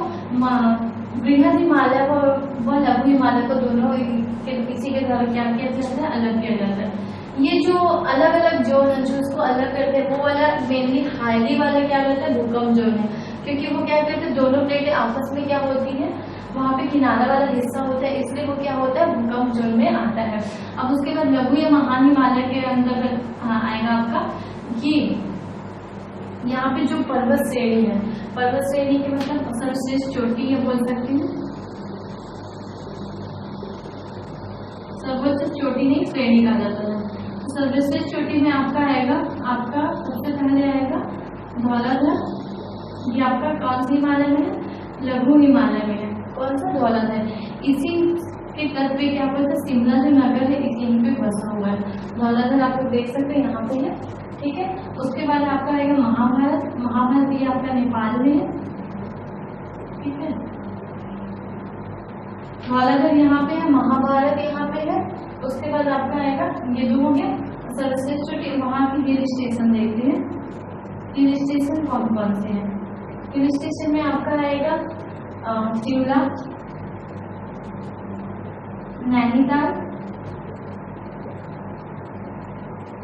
बृहद हिमालय व लघु हिमालय को दोनों किसी के द्वारा क्या किया जाता है? अलग किया जाता है। ये जो अलग अलग जोन है जो उसको अलग करते हैं, वो वाला मेनली हाईली वाला क्या रहता है? भूकंप जोन है, क्योंकि वो क्या करते हैं? दोनों प्लेटें आपस में क्या होती है? वहाँ पे किनारा वाला हिस्सा होता है, इसलिए वो क्या होता है? भूकंप जोन में आता है। अब उसके बाद लघु या महान हिमालय के अंदर आएगा आपका ये, यहाँ पे जो पर्वत श्रेणी है, पर्वत श्रेणी के मतलब सर्वश्रेष्ठ चोटी ये बोल सकती हूँ, सर्वोच्च चोटी नहीं श्रेणी कहा जाता है। सर्वश्रेष्ठ चोटी में आपका आएगा, आपका सबसे पहले आएगा धौलाधर। ये आपका कौन सी हिमालय में है? लघु हिमालय में है। कौन सा? धौलाधर। इसी के तट पे क्या बोलते हैं? शिमला जो नगर है यहीं पे बसा हुआ है। धौलाधर आप लोग देख सकते हैं यहाँ पे है। ठीक है, उसके बाद आपका आएगा महाभारत। महाभारत ये आपका नेपाल में है। ठीक है, धौलाधर यहाँ पे है, महाभारत यहाँ पे है। उसके बाद आपका आएगा ये दो हो गया सर्वश्रेष्ठ चोटी। वहाँ की हिल स्टेशन देखते हैं, हिल स्टेशन कौन कौन से हैं? हिल स्टेशन में आपका आएगा शिमला, नैनीताल,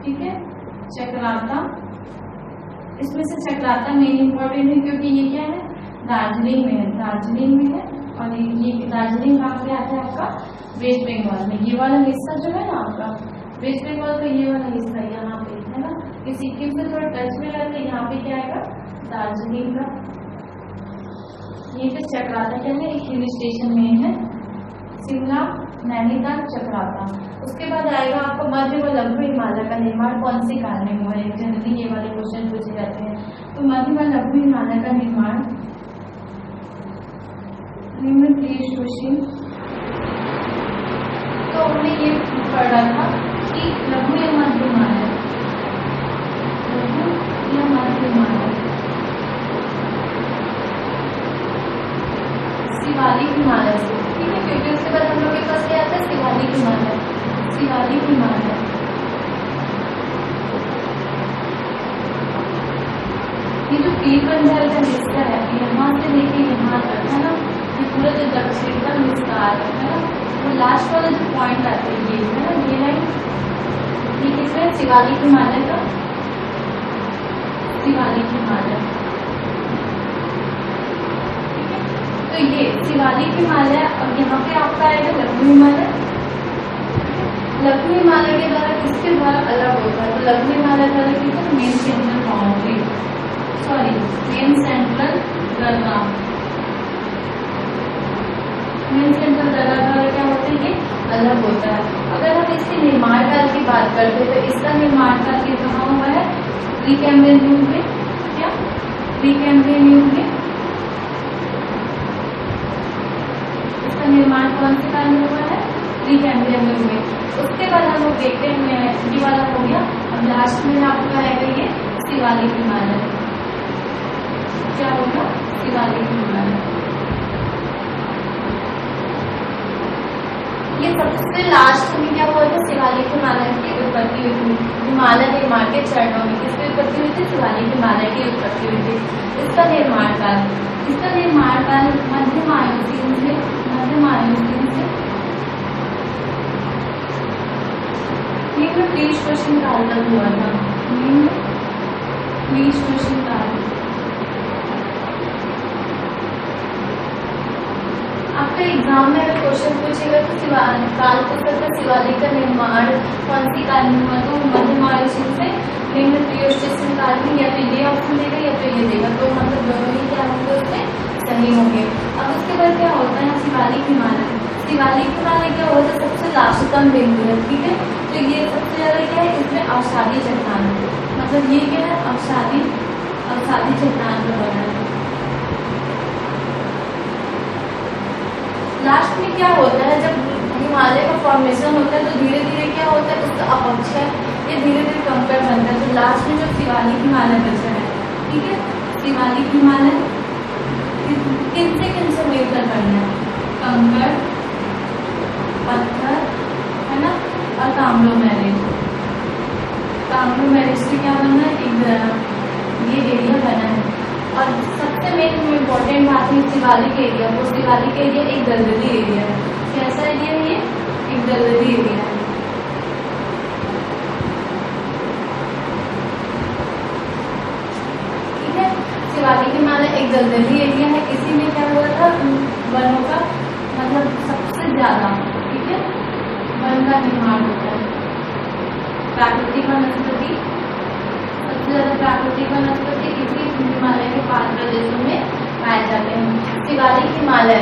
ठीक है, चक्राता। इसमें से चक्राता मेन इंपॉर्टेंट है क्योंकि ये क्या है? दार्जिलिंग में है, दार्जिलिंग में है। और ये दार्जिलिंग कहाँ पे आता है? आपका वेस्ट बंगाल में। ये वाला हिस्सा जो है ना आपका वेस्ट बंगाल का, ये वाला हिस्सा यहाँ पे है ना, ये सिक्किम से थोड़ा टच में रहता है। यहाँ पे क्या आएगा? दार्जिलिंग का। ये जो चक्राता क्या है? एक हिल स्टेशन में है, शिमला, नैनीताल, चक्राता। उसके बाद आएगा आपको मध्य व लघु हिमालय का निर्माण कौन से काल में हुआ है? जनरली ये वाले क्वेश्चन पूछे जाते हैं। तो मध्य व लघु हिमालय का निर्माण क्वेश्चन, तो हमने ये पढ़ा था कि लघु या मध्य हिमालय, लघु या मध्य हिमालय, शिवालिक हिमालय से, ठीक है, क्योंकि उसके बाद हम लोग के पास क्या आता है? शिवालिक हिमालय, शिवालिक हिमालय। ये जो पीर पंजाल का हिस्सा है, यहाँ से लेके यहाँ तक है ना, ये पूरा जो दक्षिणतम विस्तार है ना, वो लास्ट वाला जो पॉइंट आता है ये है ना, ये लाइन, ये किसका है? शिवालिक हिमालय का, शिवालिक हिमालय। तो ये शिवालिक हिमालय। अब यहाँ पे आपका आएगा लघु हिमालय। लघु हिमालय के द्वारा किसके द्वारा अलग होता है? तो लघु हिमालय द्वारा किसका? Main central boundary, sorry main central दर्रा, मेन सेंट्रल दर्रा द्वारा क्या होता है? ये अलग होता है। अगर हम इसके निर्माण काल की बात करते हैं तो इसका निर्माण काल ये कहाँ हुआ है? प्रीकैम्ब्रियन युग में। क्या? प्रीकैम्ब्रियन युग में इसका निर्माण कौन से काल में हुआ है? प्रीकैम्ब्रियन युग में। उसके बाद हम लोग देखते हैं, ये वाला हो गया। अब लास्ट में आपका आएगा ये शिवालिक हिमालय। क्या होगा? शिवालिक हिमालय। ये सबसे लास्ट में क्या हुआ था? शिवालिक हिमालय की उत्पत्ति हुई थी। हिमालय निर्माण के चरणों में किसकी उत्पत्ति हुई थी? शिवालिक हिमालय की उत्पत्ति हुई थी। इसका निर्माण काल मध्यम आयुसीन से निम्न प्लीष्टोष्ण काल तक हुआ था। निम्न प्लीष्टोष्ण काल। आपके एग्जाम में अगर क्वेश्चन पूछेगा तो काल पुस्तक का शिवालिक का निर्माण कौन सी काल में हुआ? तो मध्यम आयुसीन से निम्न प्लीष्टोष्ण काल में, या तो ये ऑप्शन देगा या तो ये देगा, तो मतलब दोनों ही क्या होंगे उसमें सही होंगे। अब उसके बाद क्या होता है? शिवालिक हिमालय। शिवालिक हिमालय क्या होता है? सबसे लास्टतम बिंदु है। ठीक है, तो ये सबसे ज्यादा क्या है? इसमें अवसादी चट्टान, मतलब ये क्या है? अवसादी चट्टान पर बना है। लास्ट में क्या होता है? जब हिमालय का फॉर्मेशन होता है तो धीरे धीरे क्या होता है? उसका अपक्षय ये धीरे धीरे कंकर बनता है। तो लास्ट में जो शिवालिक हिमालय बचा है, ठीक है, शिवालिक हिमालय किनसे मिलकर बना है? कंकर, पत्थर, है ना, और काम्लोमेरेट। काम्लोमेरेट से क्या बना है? ये एरिया बना है। और सबसे मेन इम्पोर्टेंट बात है शिवालिक एरिया। वो शिवालिक एरिया एक दलदली एरिया है। कैसा एरिया है ये? एक दलदली एरिया है। ठीक है, शिवालिक हिमालय एक दलदली एरिया है। इसी में क्या हुआ था? वनों का मतलब सबसे ज्यादा, ठीक है, वन का निर्माण होता है। प्राकृतिक वनस्पति, सबसे ज्यादा प्राकृतिक वनस्पति इसी हिमालय के पार प्रदेशों में पाए जाते हैं। शिवालिक हिमालय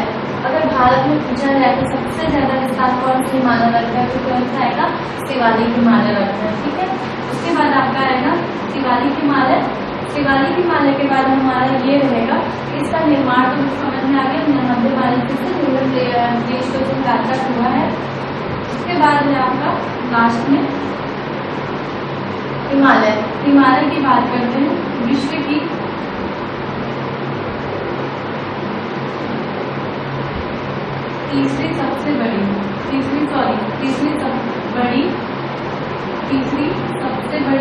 अगर भारत में पूछा जाए तो सबसे ज्यादा विस्तार कौन सा हिमालय रखता है? तो कौन सा आएगा? शिवालिक हिमालय रखता है। ठीक है, उसके बाद आपका आएगा शिवालिक हिमालय। शिवालिक हिमालय के बाद हमारा ये रहेगा, इसका निर्माण तो समझ में आ गया, मध्य भारत से प्लीष्टोष्ण काल तक हुआ है। उसके बाद है आपका लास्ट में हिमालय की बात करते हैं। विश्व की तीसरी सबसे बड़ी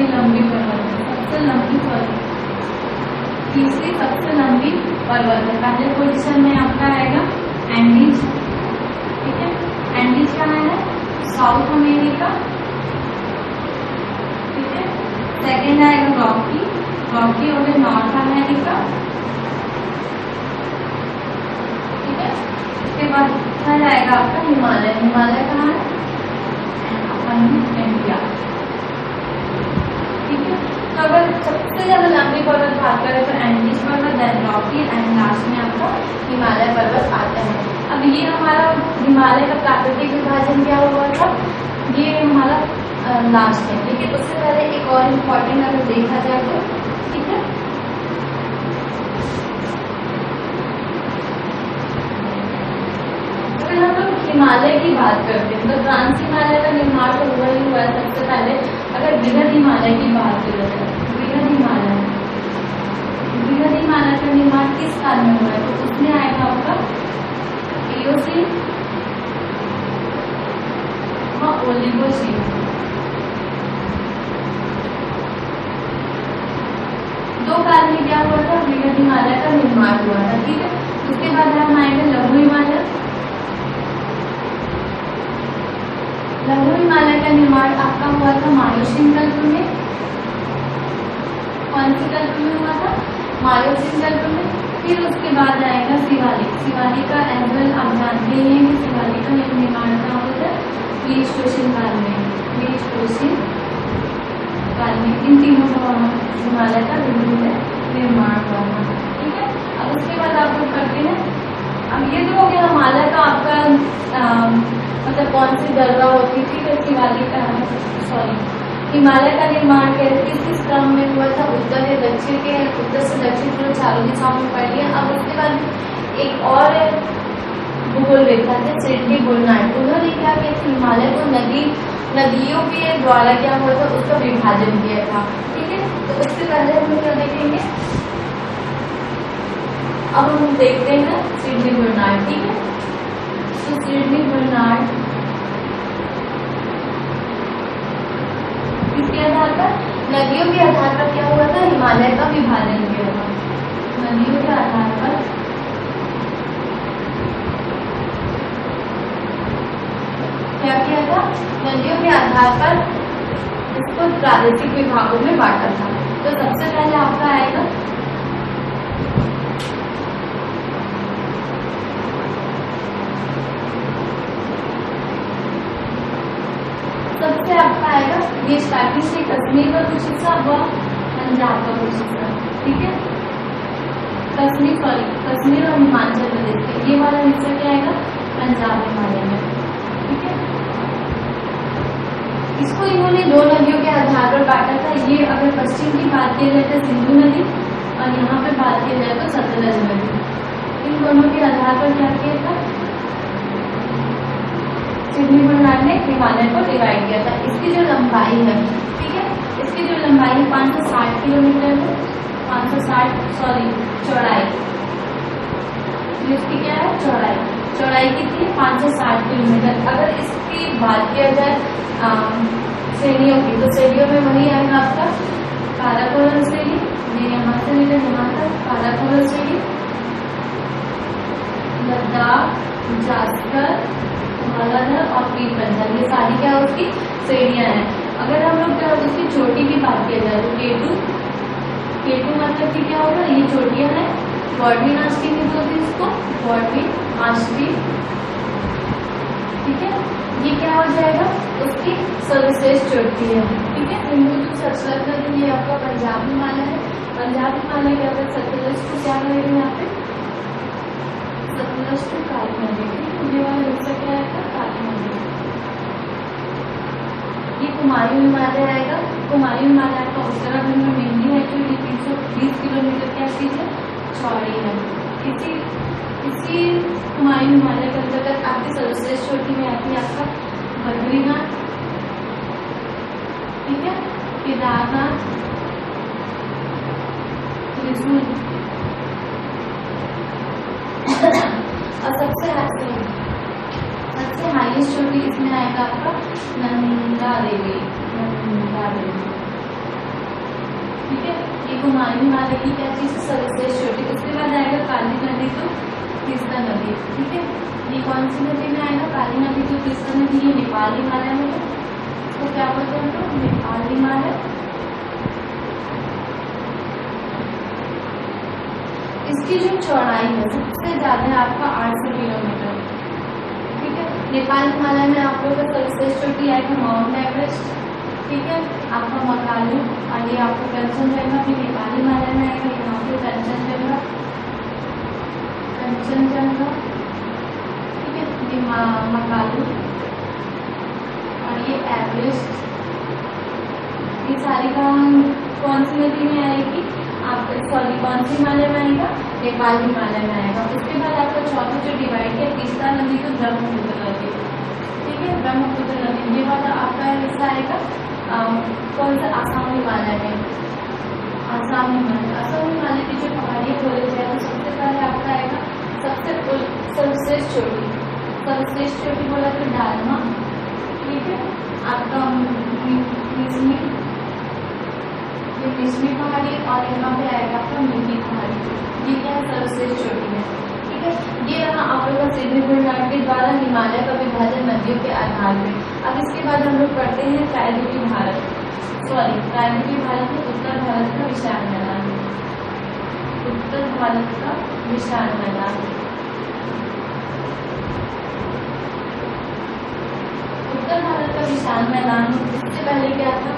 लंबी पर्वत है। तीसरी सबसे लंबी पर्वत है। पहले पोजीशन में आपका आएगा एंडीज। ठीक है, एंडीज कहाँ है? South America. ठीक है, सेकेंड आएगा रॉकी हो गया नॉर्थ अमेरिका। ठीक है, उसके बाद थर्ड आएगा आपका हिमालय कहाँ है? इंडिया। ठीक है, तो अगर सबसे ज्यादा लंबी पर्वत बात करें तो एंडीज पर्वत, देन रॉकी एंड लास्ट में आपका हिमालय पर्वत आता है। अब ये हमारा हिमालय का प्राकृतिक विभाजन क्या हुआ था? ये हमारा लास्ट है। लेकिन उससे पहले एक और इम्पोर्टेंट अगर देखा जाए तो, ठीक है, अगर हम लोग हिमालय की बात करते हैं तो ट्रांस हिमालय का निर्माण तो हुआ ही हुआ है सबसे पहले। अगर बृहद हिमालय की बात करें तो बृहद हिमालय का निर्माण किस काल में हुआ है? तो उसमें आएगा आपका एओसीन और ओलिगोसीन। दो काल में क्या हुआ था? बृहद हिमालय का निर्माण हुआ था। ठीक है, उसके बाद हम आएंगे लघु हिमालय। लघु हिमालय का निर्माण आपका हुआ था मायोसीन कल्प में। कौन सी कल्प में हुआ था? मायोसीन कल्प में। फिर उसके बाद आएगा शिवालिक का एज वेल आप जानते हैं कि शिवालिक का निर्माण कहाँ होता है? प्लीष्टोसीन काल में। ऋषिकेश, कोसी, काल्मिक, इन तीनों का हिमालय का निर्माण हुआ था। ठीक है, अब उसके बाद आप लोग करते हैं, अब ये तो हो गया हिमालय का आपका मतलब कौन सी दरगाह होती थी, तो शिवालिक हिमालय का निर्माण किस किस क्रम में हुआ था, उत्तर से दक्षिण पूरे चारों दिशाओं में पढ़ लिया। अब उसके बाद एक और भूगोल रेखा थे सिडनी बुलनाट, उन्होंने क्या किया था, हिमालय को नदियों के द्वारा क्या हुआ था, उसका विभाजन किया था। ठीक है, तो उससे पहले हम क्या देखेंगे, अब हम देखते हैं सिडनी बुलनाट। ठीक है, तो सिडनी बुलनाट किसके आधार पर, नदियों के आधार पर क्या हुआ था, हिमालय का विभाजन किया था। नदियों के आधार पर क्या किया था, नदियों के आधार पर इसको प्रादेशिक विभागों में बांटा था। तो सबसे पहले आपका आएगा ये स्टार्टिंग से कश्मीर का कुछ हिस्सा व पंजाब का कुछ हिस्सा। ठीक है, कश्मीर और हिमाचल प्रदेश का ये वाला हिस्सा क्या आएगा, पंजाब हिमालय में। ठीक है, इसको इन्होंने दो नदियों के आधार पर बांटा था। ये अगर पश्चिम की बात की जाए तो सिंधु नदी, और यहाँ पे बात की जाए तो सतलज नदी। इन दोनों के आधार पर क्या किया था, सिडनी बुलनाट ने हिमालय को डिवाइड किया था। इसकी जो लंबाई है, ठीक है, इसकी जो लंबाई है 560 किलोमीटर है, 560 चौड़ाई, इसकी क्या है चौड़ाई कितनी है, 560 किलोमीटर। अगर इसकी बात किया जाए श्रेणियों की, तो श्रेणियों में वही आएगा आपका काराकोरम श्रेणी, ये यहाँ से लेकर यहाँ तक काराकोरम श्रेणी, लद्दाख, जास्कर और पीर पंजाब, ये सारी क्या उसकी श्रेणियां हैं। अगर हम लोग उसकी चोटी की बात किया जाए तो केटू मतलब कि क्या होगा, ये चोटियां हैं, गॉडविन आष्टी भी बोलते हैं इसको, गॉडविन आष्टी। ठीक है, ये क्या हो जाएगा, उसकी सर्वश्रेष्ठ चोटी है। ठीक है, हिंदू सतलज नदी, ये आपका पंजाब हिमालय है। पंजाब हिमालय क्या होगा, सतलज को क्या करेंगे यहाँ पे, सतलज को काली नदी, ये वाला हिस्सा क्या आएगा, काली नदी। ये कुमायूं हिमालय आएगा। कुमायूं हिमालय का उत्तराखंड में मेनली है, जो ये 320 किलोमीटर क्या चीज है, चौड़ी है। इसी कुमायूं हिमालय के अंतर्गत आपकी सर्वश्रेष्ठ चोटी में आती है आपका बद्रीनाथ, ठीक है, केदारनाथ, त्रिशूल, और सबसे हाईएस्ट चोटी इसमें आएगा आपका नंदा देवी। ठीक है, ये कुमायूं हिमालय की क्या चीज है, सर्वश्रेष्ठ चोटी। उसके बाद आएगा काली नदी तो तीस्ता नदी। ठीक है, ये कौन सी नदी में आएगा, काली नदी तो तीस्ता नदी, ये नेपाल हिमालय में है। इसको क्या बोलते हैं, तो नेपाल हिमालय। इसकी जो चौड़ाई है सबसे ज्यादा है आपका 800 किलोमीटर। ठीक है, नेपाल हिमालय में आप लोग का सर्वश्रेष्ठ चोटी आएगा माउंट एवरेस्ट। ठीक है, आपका मकालू, और ये आपको कंचनजंगा भी नेपाल हिमालय में आएगा, यहाँ पे कंचनजंगा। ठीक है, ये मकालू और ये एवरेस्ट, ये सारी कौन सी नदी में आएगी, आप कौन सी हिमालय में आएगा, नेपाल हिमालय में आएगा। उसके बाद आपका चौथा जो डिवाइड है तीसरा नदी तो ब्रह्मपुत्र नदी। ठीक है, ब्रह्मपुत्र नदी, ये वाला आपका हिस्सा आएगा कौन सा, आसाम हिमालय में। आसाम हिमालय की जो पहाड़ियाँ बोले जाए तो सबसे पहले आपका आएगा सर्वश्रेष्ठ चोटी बोला तो डालमा। ठीक है, आपका मिसमी पहाड़ी, और यहाँ पे आएगा आपका मिनी पहाड़ी। ये क्या है, सर्वश्रेष्ठ चोटी है। ठीक है, ये रहा आप लोग का सिडनी बुलनाट के द्वारा हिमालय का विभाजन नदियों के आधार पे। अब इसके बाद हम लोग पढ़ते हैं प्रायद्वीपीय भारत में उत्तर भारत का विशाल मैदान। उत्तर भारत का विशाल मैदान, उत्तर भारत का विशाल मैदान। इससे पहले क्या था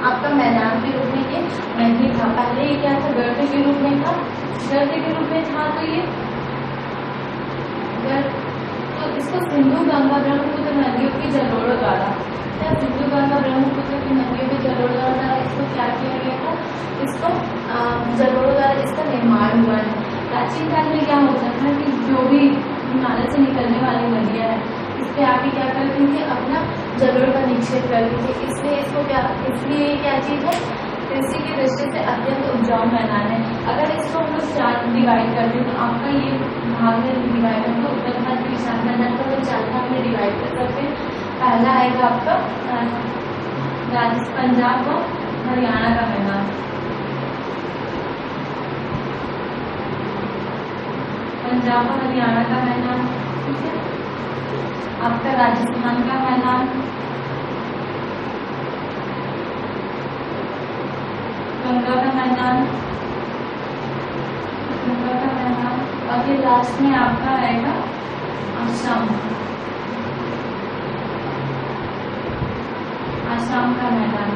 आपका मैदान के रूप में ये नहीं था, पहले ये क्या था गर्त के रूप में था, गर्त के रूप में था। तो ये तो इसको सिंधु गंगा ब्रह्मपुत्र नदियों की जलोढ़ों द्वारा, क्या सिंधु गंगा ब्रह्मपुत्र की नदियों के जलोढ़ों द्वारा इसको क्या किया गया था, इसको जलोढ़ों द्वारा इसका निर्माण हुआ है। प्राचीन काल में क्या होता था कि जो भी हिमालय से निकलने वाली नदियाँ हैं इस पे आके क्या करती थी, अपना जलोढ़ का निक्षेप करती थी। इसलिए इसको क्या, इसलिए ये क्या चीज है, कृषि की दृष्टि से अत्यंत उपजाऊ मैदान है। अगर इसको हम लोग चार डिवाइड करते हैं तो आपका ये भाग में डिवाइड करते हैं, उत्तर भारत के विशाल मैदान को हम चार भाग में डिवाइड कर सकते हैं। पहला आएगा आपका राजस्थान, पंजाब और हरियाणा का मैदान, पंजाब और हरियाणा का मैदान, ठीक है। आपका राजस्थान का मैदान, गंगा का मैदान, गंगा का मैदान, और फिर लास्ट में आपका आएगा असम, असम का मैदान,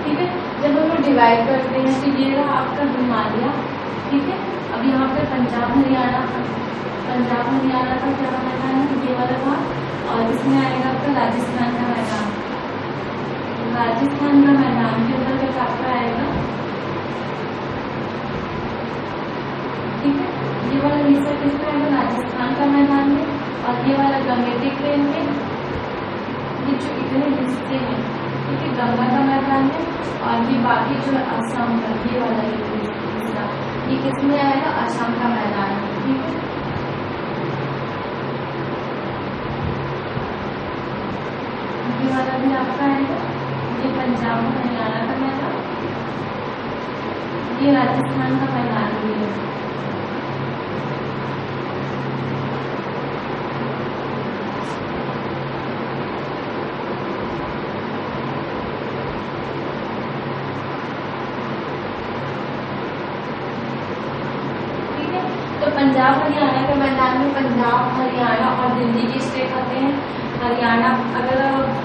ठीक है। जब हम लोग डिवाइड करते हैं तो ये रहा आपका हिमालय, ठीक है। अब यहाँ पे पंजाब हरियाणा का क्या मैदान है, ये वाला भाग, और इसमें आएगा आपका राजस्थान का मैदान, राजस्थान का मैदान के अंदर आपका आएगा, ठीक है। ये वाला हिस्सा किसमें आएगा, राजस्थान का मैदान में, और ये वाला गंगेटिक प्लेन में, ये जो इतने हिस्से हैं, ठीक है, गंगा का मैदान में, और ये बाकी जो है असम का ये वाला हिस्सा, ये किसमें आएगा, असम का मैदान, ठीक है। ये वाला भी आपका आएगा, ये पंजाब और हरियाणा का मैदान, ये राजस्थान का मैदान भी है। ठीक है, तो पंजाब हरियाणा के मैदान में पंजाब, हरियाणा और दिल्ली के स्टेट आते हैं। हरियाणा, अगर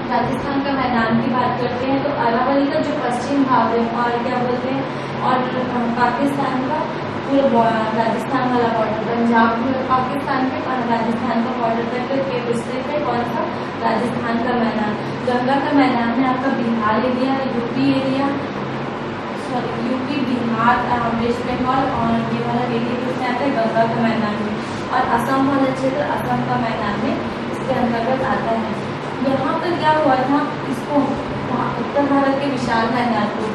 राजस्थान का मैदान की बात करते हैं तो अरावली का जो पश्चिम भाग है, और क्या बोलते हैं, और पाकिस्तान का पूरा राजस्थान वाला बॉर्डर, पंजाब पाकिस्तान के और राजस्थान का बॉर्डर तक के विस्तृत है कौन सा, राजस्थान का मैदान। गंगा का मैदान में आपका Bihar area, UP area, sorry UP, Bihar, West Bengal, और ये वाला एरिया किसमें आता है, गंगा का मैदान में, और असम वाला क्षेत्र असम का मैदान में के अंतर्गत आता है। यहाँ पर क्या हुआ था, इसको उत्तर भारत के विशाल मैदान को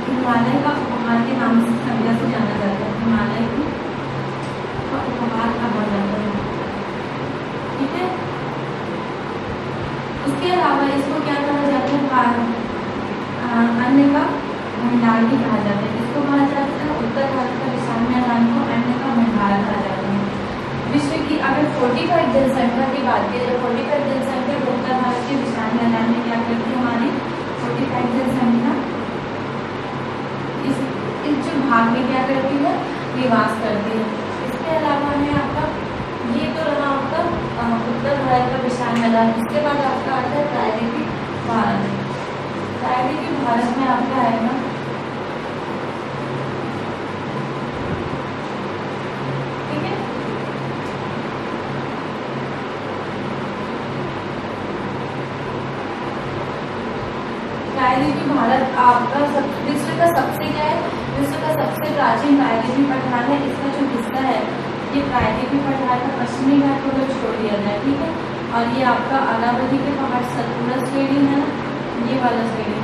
हिमालय का उपहार के नाम से संज्ञा से जाना जाता है, हिमालय की उपहार कहा जाता है, ठीक है। उसके अलावा इसको क्या कहा जाता है, अन्न का भंडार भी कहा जाता है। इसको कहा जाता है उत्तर भारत का विशाल मैदान को अन्न का भंडार कहा जाता है। विश्व की अगर 45 जनसंख्या की बात की जाए, 45 जनसंख्या उत्तर भारत के विशाल मैदान में क्या करती है, हमारी 45 जनसंख्या इस जो भाग में क्या करती है, निवास करती है। इसके अलावा में आपका ये तो रहा आपका उत्तर भारत का विशाल मैदान। इसके बाद आपका आता है प्रायद्वीपीय भारत। प्रायद्वीपीय भारत में आपका आएगा प्रायद्वीपीय भारत आपका विश्व का सबसे क्या है, विश्व का सबसे प्राचीन प्रायद्वीपीय पठार है। इसका जो हिस्सा है ये प्रायद्वीपीय पठार का पश्चिमी घाट को छोड़ दिया जाए, ठीक है। और ये आपका अरावली के पहाड़ सतपुड़ा श्रेणी है, ये वाला श्रेणी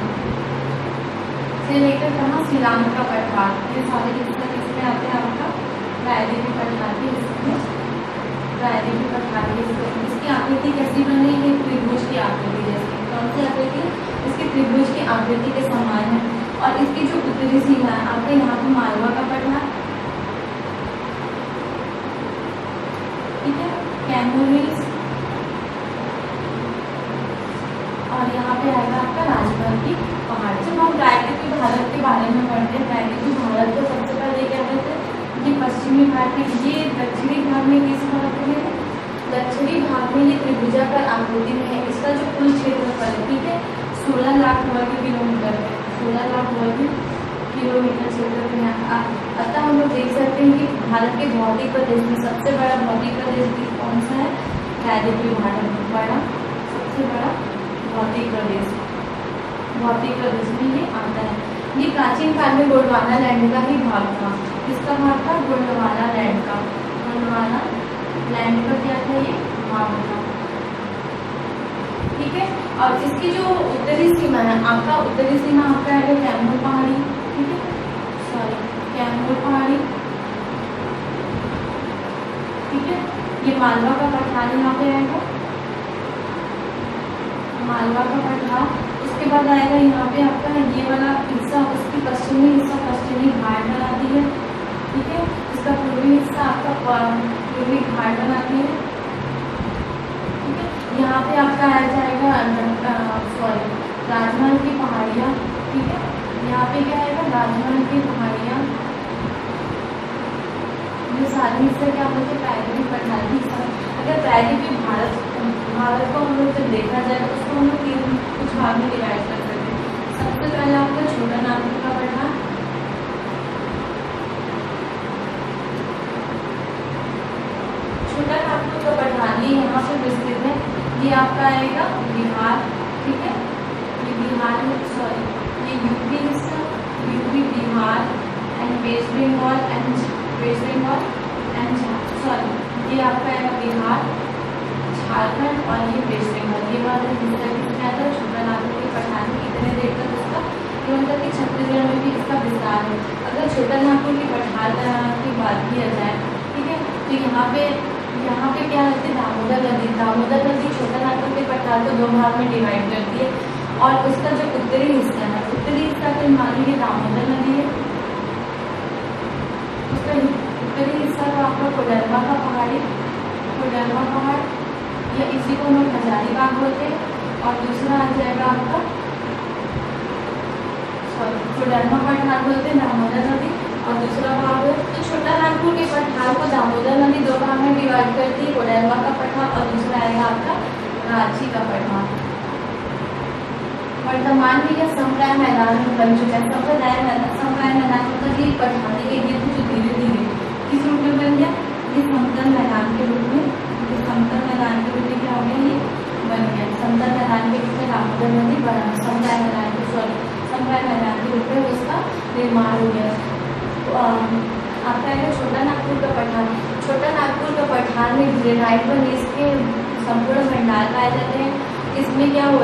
से लेकर कहाँ, श्रीलंका का पठार, ये सारे हिस्सा किसमें आते हैं, आपका प्रायद्वीपीय पठार के हिस्से में, प्रायद्वीपीय पठार के हिस्से। इसकी आकृति कैसी बनी है, त्रिभुज की आकृति जैसी। कौन सी आकृति, इसकी त्रिभुज की आकृति के समान है। और इसकी जो उत्तरी सीमा है आपका यहाँ पे मालवा का पठार, ठीक है, कैमूरिज, और यहाँ पे आएगा आपका राजभर की पहाड़। जब हम प्रायद्वीपीय भारत के बारे में पढ़ते हैं, प्रायद्वीपीय भारत को सबसे पहले क्या कहते हैं, ये पश्चिमी भाग में, ये दक्षिणी भाग में किस भाग में है, दक्षिणी भाग में ये त्रिभुजाकार आकृति में है। इसका जो कुल क्षेत्रफल है, ठीक है, 16 लाख वर्ग किलोमीटर है, 16 लाख वर्ग किलोमीटर क्षेत्र में है। अतः हम लोग देख सकते हैं कि भारत के भौतिक प्रदेश में सबसे बड़ा भौतिक प्रदेश भी कौन सा है? प्रायद्वीपीय भारत में बड़ा सबसे बड़ा भौतिक प्रदेश में ये आता है। ये प्राचीन काल में गोंडवाना लैंड का ही भाग था। किसका भाग था? गोंडवाना लैंड का। गोंडवाना लैंड का क्या था? ये भाग था। ठीक है। और इसकी जो उत्तरी सीमा है आपका, उत्तरी सीमा आपका है कैमूर पहाड़ी। ठीक है, सॉरी कैमूर पहाड़ी। ठीक है, ये मालवा का पठार यहाँ पे आएगा, मालवा का पठार। उसके बाद आएगा यहाँ पे आपका ये वाला हिस्सा, उसकी पश्चिमी हिस्सा पश्चिमी घाट बनाती है। ठीक है, इसका पूर्वी हिस्सा आपका पूर्वी घाट बनाती है। ठीक है, यहाँ पे आपका आ जाएगा सॉरी राजमहल की पहाड़ियाँ। ठीक है, यहाँ पे क्या आएगा? राजमहल की पहाड़ियाँ। ये सारे हिस्से क्या बोलते हैं? प्रायद्वीपीय पठार की हिस्सा। अगर प्रायद्वीपीय भारत को हम लोग जब देखा जाए तो उसको हम लोग कुछ भाग में डिवाइड कर सकते हैं। सबसे पहले आपका छोटा नागपुर का पठार, छोटा नागपुर का पठार ये यहाँ पे विस्तृत है। ये आपका आएगा बिहार। ठीक है, ये बिहार में सॉरी ये यूपी हिस्सा, UP Bihar and West Bengal and sorry ये आपका आएगा बिहार, झारखंड और ये वेस्ट बंगाल। ये वाला हिस्सा कितना था? छोटा नागपुर के पठार में कितने देर तक उसका? मतलब कि छत्तीसगढ़ में भी इसका विस्तार है। अगर छोटा नागपुर के पठार की बात किया जाए, ठीक है, तो यहाँ पे क्या होती है? दामोदर नदी छोटा नागपुर के पठार को दो भाग में डिवाइड करती है। और उसका जो उत्तरी हिस्सा है, उत्तरी हिस्सा के मान लीजिए दामोदर नदी है, उसका उत्तरी हिस्सा तो आपका कोडरमा का पहाड़ी, कोडरमा पहाड़ या इसी को हम लोग हजारीबाग बोलते हैं। और दूसरा आ जाएगा आपका सॉरी कोडरमा पठार बोलते हैं दामोदर नदी, और दूसरा भाग है तो छोटा नागपुर के पठार को दामोदर नदी दो भाग में डिवाइड करती है, कोडरमा का पठार और दूसरा आएगा आपका रांची का पठार। वर्तमान में यह संप्राय मैदान में बन चुका है। संप्राय मैदान मतलब ये पठार के ये कुछ धीरे धीरे किस रूप में बन गया? ये समतल मैदान के रूप में, समतल मैदान के रूप में क्या हो गया? ये बन गया समतल मैदान के रूप में दामोदर नदी बना, संप्राय मैदान के रूप में उसका निर्माण हो गया। तो आपका है छोटा नागपुर का पठार। छोटा नागपुर का पठार में ग्रेनाइट व नीस के संपूर्ण भंडार पाए जाते हैं। इसमें क्या हो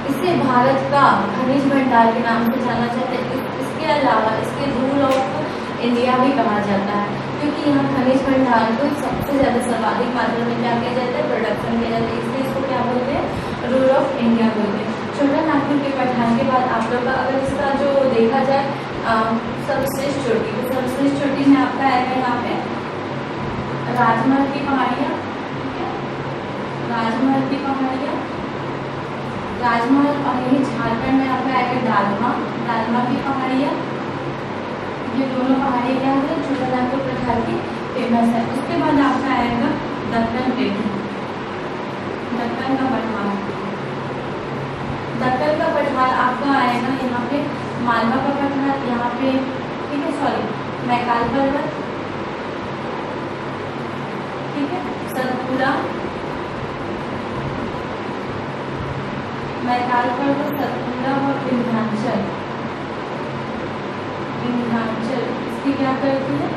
इसे भारत का खनिज भंडार के नाम से जाना जाता है। इसके अलावा इसके रूल ऑफ इंडिया भी कहा जाता है, क्योंकि यहाँ खनिज भंडार को सबसे ज़्यादा सर्वाधिक मात्रा में क्या किया जाता है? प्रोडक्शन किया जाता है। इसलिए इसको क्या बोलते हैं? रूल ऑफ इंडिया बोलते हैं। छोटा नागपुर के पठार के बाद आप लोग का अगर इसका जो देखा जाए सर्वश्रेष्ठ चोटी, तो सर्वश्रेष्ठ चोटी में आपका आएगा यहाँ पे राजमहल की पहाड़ियाँ। ठीक है, राजमहल की पहाड़ियाँ, राजमहल। और यही झारखंड में आपका आएगा दालमा की पहाड़ियाँ। ये दोनों पहाड़ियाँ क्या है? छोटा नागपुर पठार की फेमस है। उसके बाद आपका आएगा दक्कन प्लेटू, दक्कन का पठार। दक्कन का पठार आपका आएगा यहाँ पे मालवा का पठार, यहाँ पे ठीक है सॉरी मैकाल पर्वत, ठीक है, सतपुड़ा, मैकाल पर्वत, सतपुड़ा और विंध्याचल। इसकी क्या करती है?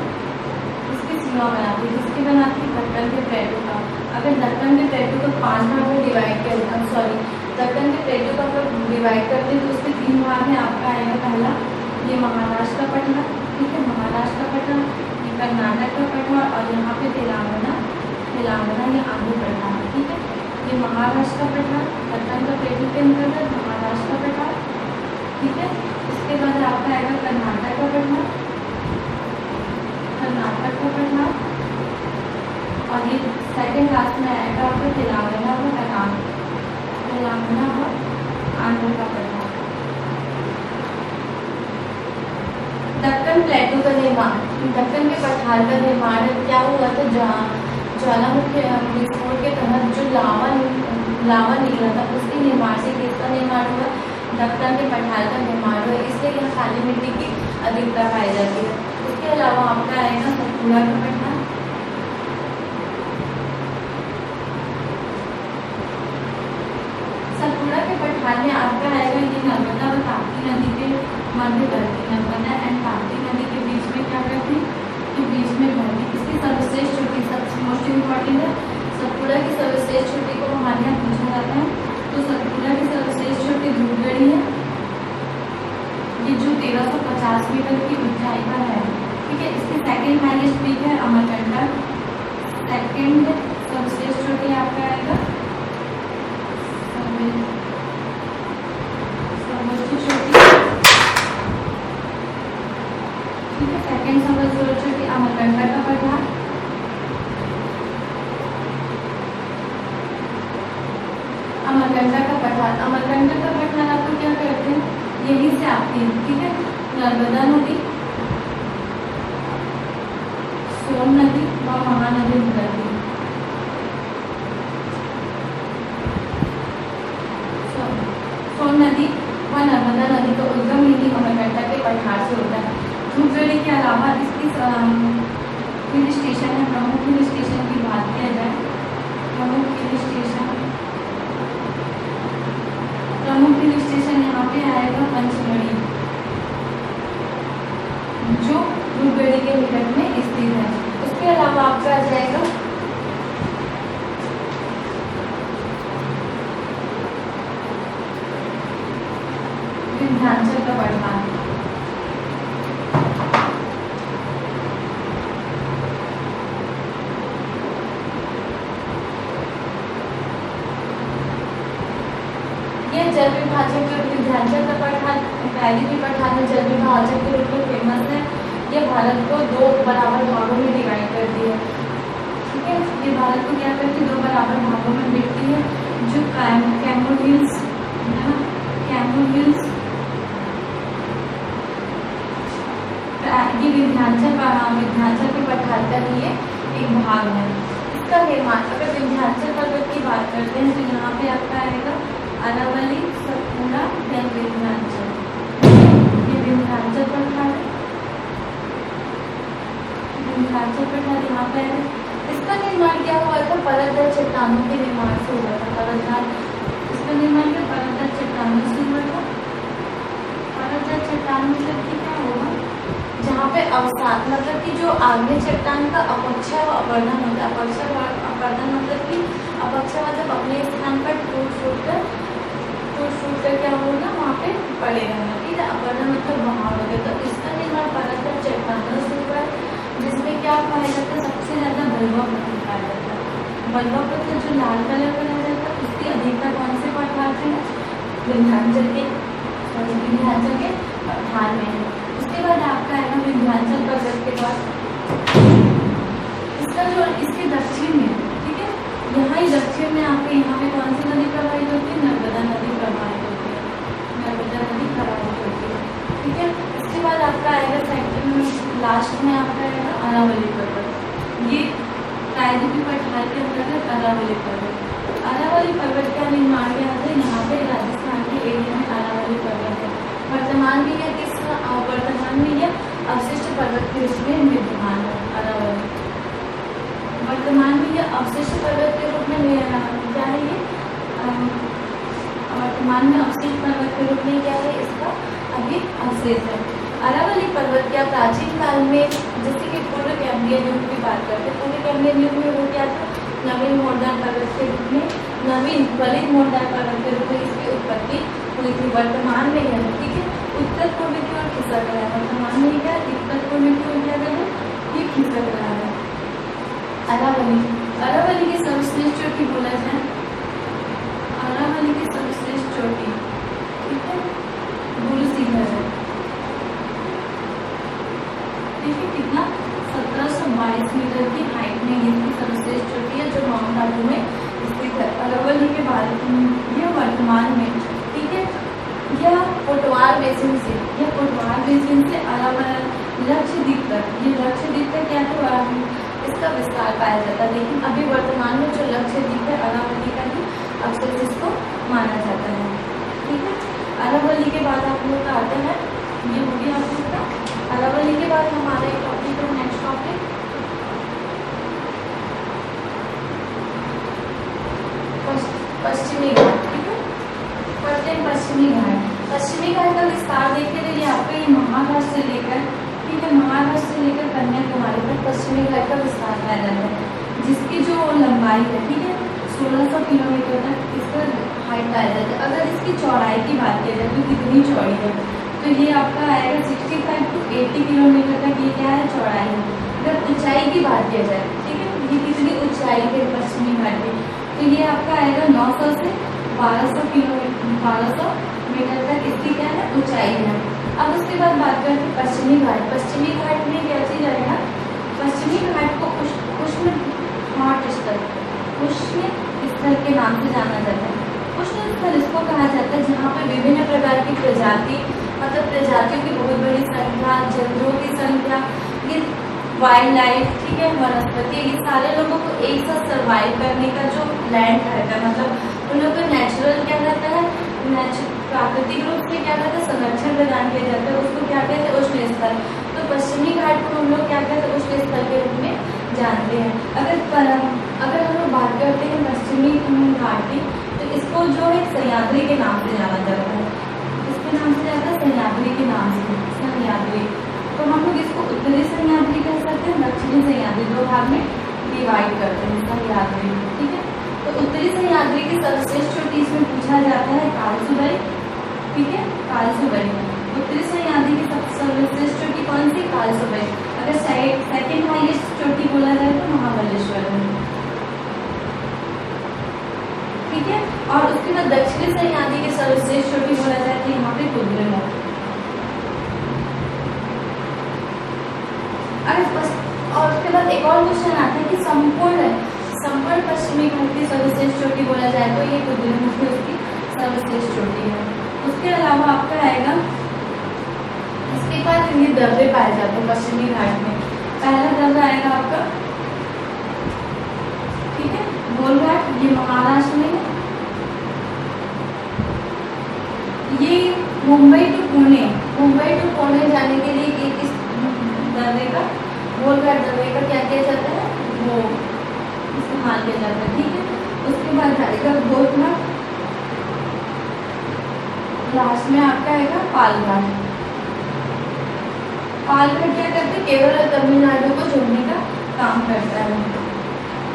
इसकी सीमा बनाती है। किसकी बनाती है? दक्कन के प्लेटू का। अगर दक्कन के प्लेटू को 5 भाग में डिवाइड कर दक्कन के प्लेटू का अगर डिवाइड करते हैं तो उसके 3 भाग में आपका आएगा। पहला ये महाराष्ट्र का पठार, ठीक है, महाराष्ट्र का पठार, ये कर्नाटक का पठार और यहाँ पे तेलंगाना या आंध्र पठार। ठीक है, ये महाराष्ट्र का पठार दक्कन का प्लेटू के अंतर्गत महाराष्ट्र का पठार। ठीक है, इसके बाद आपका आएगा कर्नाटक का पठार, और ये सेकंड लास्ट में आएगा आपका तेलंगाना और आंध्र का पठार। दक्कन प्लेटू का निर्माण, दक्कन के पठार का निर्माण क्या हुआ था? ज्वालामुखी विस्फोट के तहत जो लावा लावा निकला था, उसके निर्माण से किसका निर्माण हुआ, दफ्तर के पठार का निर्माण हुआ, इसलिए यहाँ काली मिट्टी की अधिकता पाई जाती है। उसके अलावा आपका आएगा सतपुड़ा का पठार, सतपुड़ा के पठार में आपका आएगा ये नर्मदा और ताप्ती नदी के मध्यवर्ती, नर्मदा एंड ताप्ती नदी के बीच में क्या करती है, के बीच में बहती। इसकी सर्वश्रेष्ठ चोटी सबसे मोस्ट इम्पॉर्टेंट है, सतपुड़ा की सर्वश्रेष्ठ चोटी को हमारे यहाँ पूछा जाता है, तो सतपुड़ा की सर्वश्रेष्ठ चोटी धूपगढ़ी है, ये जो 1350 मीटर की ऊंचाई पर है, ठीक है। इसकी सेकंड हाईएस्ट पीक है अमरकंटक, सेकंड सर्वश्रेष्ठ चोटी आपका आएगा सर्वोच्च चोटी, ठीक है। सेकंड सर्वोच्च चोटी अमरकंटक का पठार, अमरकंटक का पठार, अमरकंटक का पठार आपको क्या करते हैं, यहीं से आती है, ठीक है। नर्मदा नदी, सोन नदी व महानदी निकलती है, सोन नदी व नर्मदा नदी का उद्गम यही अमरकंटक के पठार से होता है। धूपगढ़ी के अलावा इसकी हिल स्टेशन है, प्रमुख हिल स्टेशन की बात किया जाए, प्रमुख हिल स्टेशन यहाँ पे आएगा पंचमढ़ी, जो धूपगढ़ी के निकट में स्थित है। उसके अलावा आपका आ जाएगा विंध्याचल का पठार, जल विभाजक जो विंध्याचल का पठार पहले भी पठार में जल विभाजक के रूप में फेमस है। ये भारत को दो बराबर भागों में डिवाइड करती है, ठीक है। ये भारत को क्या करती है, दो बराबर भागों में बांटती है, जो कैमूर हिल्स है ना, कैमूर हिल्स, ये विंध्याचल के पठार का ये एक भाग है। इसका निर्माण, अगर विंध्याचल पर्वत की बात करते हैं तो यहाँ पे आपका आएगा अरावली, सतपुड़ा, देन विंध्याचल, ये विंध्याचल पठार, विंध्याचल पठार यहाँ पे है। इसका निर्माण क्या हुआ था, परतदार चट्टानों के निर्माण से हुआ था, परतदार, इसका निर्माण क्या परतदार चट्टानों से हुआ था। परतदार चट्टान मतलब कि क्या होगा, जहाँ पे अवसाद मतलब कि जो आगे चट्टान का अपक्षा व अपर्दन होता है, अपक्षा व अपर्दन मतलब कि अपक्षा मतलब अपने स्थान पर टूट कर क्या होगा वहाँ पे पड़े रहना, ठीक है। अपर्दन मतलब वहाँ हो गया, तो इसका निर्माण परतदार चट्टानों से हुआ है, जिसमें क्या पाया जाता है, सबसे ज्यादा बलुआ पत्थर पाया जाता है। बलुआ पत्थर जो लाल कलर का रह जाता है, उसकी अधिकता कौन से पठार से है, विंध्याचल के पठार में है। उसके बाद आपका आएगा विंध्याचल पर्वत के बाद इसका जो इसके दक्षिण में, ठीक है, यहाँ ही दक्षिण में आपके यहाँ पे कौन सी नदी प्रवाहित होती है, नर्मदा नदी प्रवाहित होती है, नर्मदा नदी प्रवाहित होती है, ठीक है। इसके बाद आपका आएगा सेकंड में, लास्ट में आपका आएगा अरावली पर्वत, ये प्रायद्वीपीय पठार के अंतर्गत अरावली पर्वत। अरावली पर्वत का निर्माण किया था यहाँ पे राजस्थान के एरिया में अरावली पर्वत है। वर्तमान में यह अवशिष्ट पर्वत के रूप में विद्यमान है अरावली। वर्तमान में यह अवशिष्ट पर्वत के रूप में क्या है, ये वर्तमान में अवशिष्ट पर्वत के रूप में क्या है, इसका अभी अवशेष है। अरावली पर्वत क्या प्राचीन काल में, जैसे कि पूर्व कैम्ब्रियन युग की बात करते हैं, पूर्व कैम्ब्रियन युग में वो क्या था, नवीन मोरदार पर्वत के रूप में, नवीन गलित मोरदार पर्वत के रूप में इसकी उत्पत्ति हुई थी। वर्तमान में यह, ठीक है, उत्तर पूर्व की ओर खिसक रहा है, वर्तमान में क्या उत्तर पूर्व की ओर क्या कर रहा है, ये खिसक रहा है। अरावली की सर्वश्रेष्ठ चोटी बोला जाए, अरावली की सर्वश्रेष्ठ चोटी, ठीक है, गुरु शिखर है, ठीक है, कितना 1722 मीटर की हाइट में इसकी सर्वश्रेष्ठ चोटी है, जो माउंट आबू में स्थित है। अरावली के बाद ये वर्तमान में, ठीक है, यह कोटवार बेसिन से, लक्षद्वीप तक, ये लक्षद्वीप तक क्या था, इसका विस्तार पाया जाता है। लेकिन अभी वर्तमान में जो लक्षद्वीप है अरावली का ही अक्सर इसको माना जाता है। ठीक है, अरावली के बाद आप लोग का आता है, ये हो गया आप लोग का अरावली के बाद हमारा एक टॉपिक है, नेक्स्ट टॉपिक पश्चिमी घाट। ठीक है, पढ़ते हैं पश्चिमी घाट। पश्चिमी घाट का विस्तार देखते रहिए, आपका ये महाराष्ट्र से लेकर, ठीक है, महाराष्ट्र से लेकर कन्याकुमारी तक पश्चिमी घाट का विस्तार पाया जाता है, जिसकी जो लंबाई है, ठीक है, 1600 किलोमीटर तक इसका हाइट पाया जाता है। अगर इसकी चौड़ाई की बात की जाए तो कितनी चौड़ी है, तो ये आपका आएगा 65 to 80 किलोमीटर तक, ये क्या है, चौड़ाई है। अगर ऊंचाई की बात की जाए, ठीक है, ये कितनी ऊंचाई है पश्चिमी घाट की, तो ये आपका आएगा 900 से 1200 मीटर तक इसकी क्या है, ऊंचाई है। अब उसके बाद बात करते हैं पश्चिमी घाट। पश्चिमी घाट में क्या चीज आएगा, पश्चिमी घाट को उष्ण घाट स्थल, उष्ण स्थल के नाम से जाना जाता है। उष्ण स्थल इसको कहा जाता है जहाँ पे विभिन्न प्रकार की प्रजाति, मतलब प्रजातियों की बहुत बड़ी संख्या, जंतुओं की संख्या, ये वाइल्ड लाइफ, ठीक है, वनस्पति, ये सारे लोगों को एक साथ सर्वाइव करने का जो लैंड रहता है, मतलब उन लोग का नेचुरल क्या रहता है, प्राकृतिक रूप से क्या रहता है, संरक्षण प्रदान किया जाता है, उसको क्या कहते हैं, उष्ण स्थल। तो पश्चिमी घाट को हम लोग क्या कहते हैं, उष्ण स्थल के रूप में जानते हैं। अगर हम लोग बात करते हैं पश्चिमी घाट की, तो इसको जो है सह्याद्री के नाम से जाना जाता है। इसके नाम से जाता है सह्याद्री के नाम से, सह्याद्री। तो हम लोग इसको उत्तरी सह्याद्री कह सकते हैं, दक्षिणी सह्याद्री, दो भाग में डिवाइड करते हैं सह्याद्री। ठीक है, तो उत्तरी सह्याद्री की सर्वश्रेष्ठ चोटी इसमें पूछा जाता है कालसुबई। ठीक है, कालसुबई उत्तरी सह्याद्री की सर्वश्रेष्ठ चोटी कौन सी, कालसुबई। अगर सेकंड हाईएस्ट चोटी बोला जाए तो महाबलेश्वर है। ठीक है, और उसके बाद दक्षिणी सह्याद्री की सर्वश्रेष्ठ चोटी बोला जाए तो यहाँ पे कुद्रेमुख है। और उसके बाद एक और क्वेश्चन आता है कि संपूर्ण पश्चिमी घाट की सर्वश्रेष्ठ चोटी बोला जाए तो ये कुद्रेमुख उसकी सर्वश्रेष्ठ चोटी है। उसके अलावा आपका आएगा, इसके बाद ये दर्रे पाए जाते हैं पश्चिमी घाट में। पहला दर्रा आएगा आपका, ठीक है, गोलघाट, ये महाराष्ट्र में है। ये मुंबई टू पुणे जाने के लिए एक इस दर्रे का, गोलघाट दर्रे का क्या किया जाता है, वो इस्तेमाल किया जाता है। ठीक है, उसके बाद आएगा गोलघाट, लास्ट में आपका आएगा पालघाट। पालघाट क्या करते हैं, केरल और तमिलनाडु को जोड़ने का काम करता है।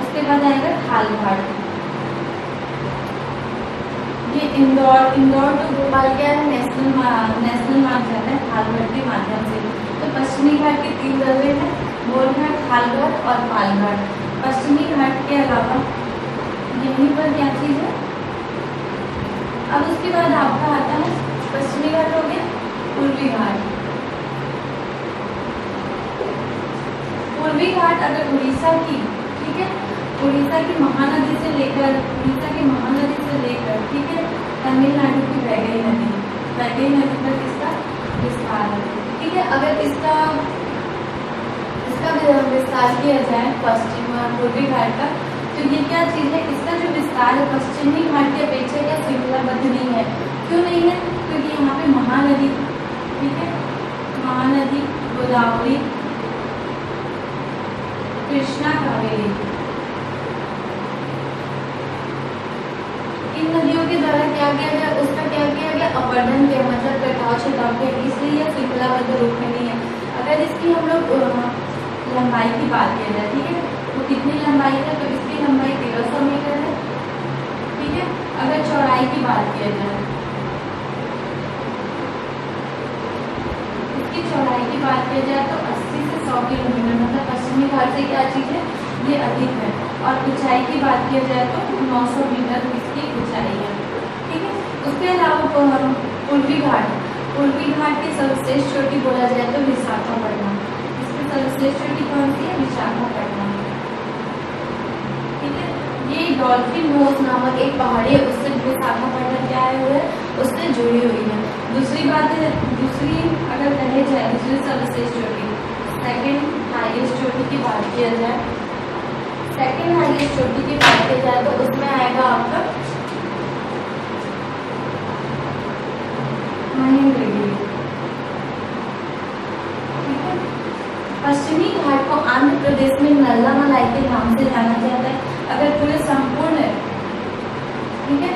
उसके बाद आएगा खालघाट, ये इंदौर टू भोपाल क्या है, नेशनल मार्ग जाता है खालघाट के माध्यम से। तो पश्चिमी घाट के 3 दर्रे हैं, गोलघाट, खालघाट और पालघाट। पश्चिमी घाट के अलावा यहीं पर क्या चीज है, अब उसके बाद आपका आता है पश्चिमी घाट हो गया, पूर्वी घाट। पूर्वी घाट अगर उड़ीसा की, ठीक है, उड़ीसा की महानदी से लेकर, ठीक है, तमिलनाडु की वैगई नदी तक इसका विस्तार है। ठीक है, अगर इसका विस्तार किया जाए पूर्वी घाट का, तो ये क्या चीज है, इसका जो विस्तार है पश्चिमी घाट की अपेक्षा क्या श्रृंखलाबद्ध नहीं है। क्यों नहीं है, क्योंकि यहाँ पे महानदी, ठीक है, महानदी गोदावरी, कृष्णा, कावेरी, इन नदियों के द्वारा क्या किया गया, उसका क्या किया गया, अपर्दन किया, मतलब कटाव छटाव किया, इसलिए यह श्रृंखलाबद्ध रूप में नहीं है। अगर इसकी हम लोग लंबाई की बात की जाए, ठीक है, तो कितनी लंबाई है, तो इसकी लंबाई 1300 मीटर है। ठीक है, अगर चौड़ाई की बात की जाए, इसकी चौड़ाई की बात की जाए तो 80 से 100 किलोमीटर, मतलब पश्चिमी घाट से क्या चीज है, ये अधिक है। और ऊंचाई की बात की जाए तो 900 मीटर इसकी ऊंचाई है। ठीक है, उसके अलावा पूर्वी घाट की सर्वश्रेष्ठ चोटी बोला जाए तो विशाखापट्टनम, इसकी सर्वश्रेष्ठ चोटी कौन सी है, विशाखापट्टनम। ठीक है, ये डॉल्फिन नोज नामक एक पहाड़ी है, उससे विशाखापट्टनम क्या है, उससे जुड़ी हुई है। दूसरी अगर कहे जाए, दूसरी सर्वश्रेष्ठ चोटी, सेकेंड हाईएस्ट चोटी की बात किया जाए, तो उसमें आएगा आपका महेंद्रगिरी। ठीक है। पश्चिमी घाट को आंध्र प्रदेश में नल्लामलाई के नाम से जाना जाता है। अगर पूरे संपूर्ण, ठीक है,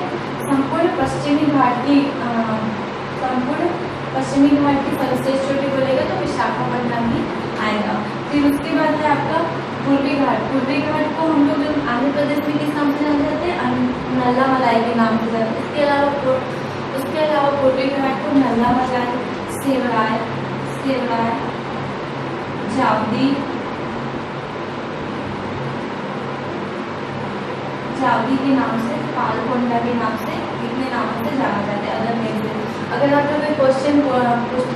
संपूर्ण पश्चिमी घाट की सर्वश्रेष्ठ चोटी बोलेगा तो विशाखापट्टनम ही आएगा। फिर उसके बाद है आपका पूर्वी घाट। पूर्वी घाट को हम लोग आंध्र प्रदेश में किस नाम से जाने जाते हैं? नल्लामलाई के नाम से जाते हैं। उसके अलावा पूर्वी घाट को नल्लामलाई, सेवराय, जावदी के नाम से, पालकोंडा के नाम से, इतने नामों से जाना जाता है। अदर नेम से अगर आपका कोई क्वेश्चन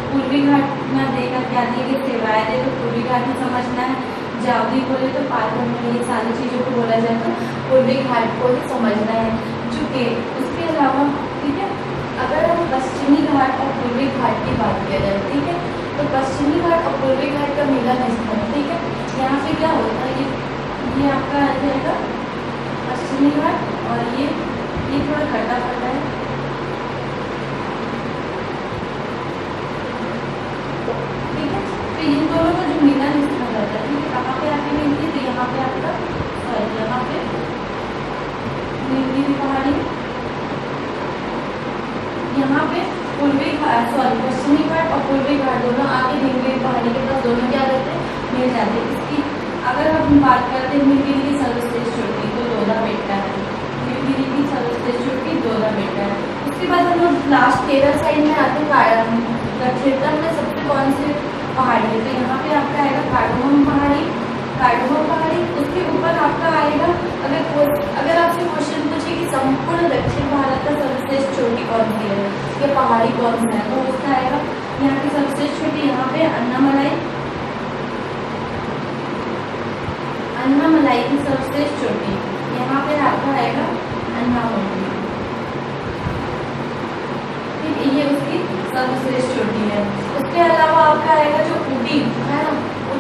पूर्वी घाट ना देगा, क्या दिए कि सेवराय दे तो पूर्वी घाट में समझना है, जावदी बोले तो पालकोंडा, ये सारी चीज़ों को बोला जाए तो पूर्वी घाट को ही समझना है। चूँकि उसके अलावा, ठीक है, अगर हम पश्चिमी घाट और पूर्वी घाट की बात किया जाए, ठीक है, तो पश्चिमी घाट और पूर्वी घाट का मिलन स्थल, ठीक है, यहाँ पे क्या होता है, ये आपका आ जाएगा पश्चिमी घाट और ये थोड़ा खट्टा पड़ता है, ठीक है। तो इन दोनों का जो मिलन स्थल रहता है, ठीक है, कहाँ पे आके मिलती है? तो यहाँ पे आपका यहाँ पे नीलगिरी पहाड़ी, यहाँ पे पश्चिमी घाट और पूर्वी घाट दोनों आके नीलगिरी पहाड़ी के पास दोनों क्या रहते हैं? मिल जाते हैं। इसकी अगर हम बात करते हैं नीलगिरी की सर्वश्रेष्ठ चोटी तो दोदा बेटा है। नीलगिरी की सर्वश्रेष्ठ चोटी दोदा बेटा है। उसके बाद हम लोग लास्ट केरल साइड में आते हैं। दक्षिणतम में सबसे कौन सी पहाड़ी है? तो यहाँ पे आपका आएगा कार्डमम पहाड़ी। उसके ऊपर आपका आएगा, अगर आपसे क्वेश्चन पूछे कि संपूर्ण दक्षिण भारत का सर्वश्रेष्ठ चोटी कौन सी है या पहाड़ी कौन सी है, तो उसका आएगा यहाँ की सर्वश्रेष्ठ चोटी, यहाँ पे अन्नामलाई की सर्वश्रेष्ठ चोटी, यहाँ पे आपका आएगा अन्नामलाई, ठीक है, ये उसकी सर्वश्रेष्ठ चोटी है। उसके अलावा आपका आएगा जो ऊटी है ना,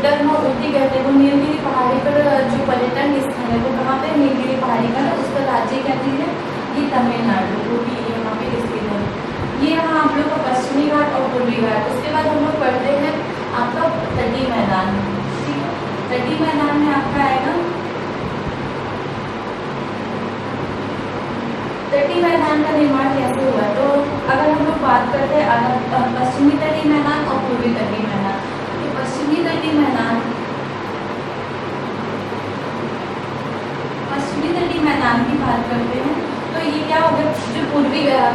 ऊटी कहते हैं, वो नीलगिरी पहाड़ी पर जो पर्यटन स्थल है वो कहाँ पे? नीलगिरी पहाड़ी पर, उसका राज्य क्या चीज़ है? ये तमिलनाडु, ऊटी यहाँ पे स्थित है। ये यहाँ आप लोग का पश्चिमी घाट और पूर्वी घाट। उसके बाद हम लोग पढ़ते हैं आपका तटीय मैदान, ठीक है। तटीय मैदान में आपका आएगा, तटीय मैदान का निर्माण कैसे हुआ? तो अगर हम लोग बात करते हैं पश्चिमी तटीय मैदान और पूर्वी तटीय मैदान, तो पश्चिमी तटीय मैदान की बात करते हैं तो ये क्या होगा? जो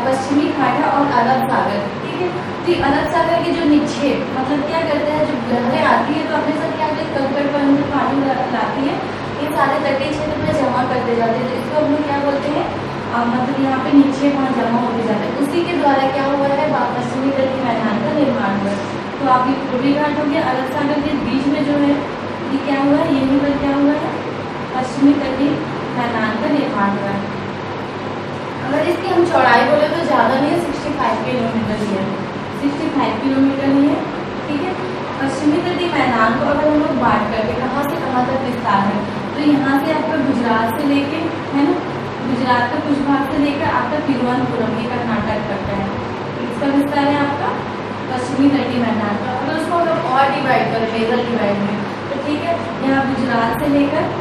पश्चिमी घाट है और अरब सागर, ठीक है, तो अरब सागर के जो निक्षेप, मतलब क्या करते हैं, जब लहरें आती है तो अपने साथ क्या करते हैं? कंकड़ पत्थर पानी लाती है, ये सारे तटीय क्षेत्र में जमा करते जाते हैं। तो इसको हम लोग क्या बोलते हैं? मतलब यहाँ पे निक्षेप वहाँ जमा होते जाते हैं। उसी के द्वारा क्या हुआ है? पश्चिमी तटीय मैदान का निर्माण हुआ है। तो आप ये पूर्वी घाट हो गया, अरब सागर के बीच में जो है ये क्या हुआ है? यहीं पर क्या हुआ है? पश्चिमी तटीय मैदान का निर्माण हुआ है। अगर इसकी हम चौड़ाई बोले तो ज़्यादा नहीं है, 65 किलोमीटर ही है, 65 किलोमीटर ही है, ठीक है। पश्चिमी तटीय मैदान को अगर हम लोग बात करके कहाँ से कहाँ तक विस्तार है, तो यहाँ से आपका गुजरात से लेके, है ना, गुजरात का कुछ भाग से लेकर आपका तिरुवनंतपुरम, ये कर्नाटक तक है, इसका विस्तार है आपका पश्चिमी तटीय मैदान का। अगर उसको हम लोग और डिवाइड करें, मेजर डिवाइड में, तो ठीक है, यहाँ गुजरात से लेकर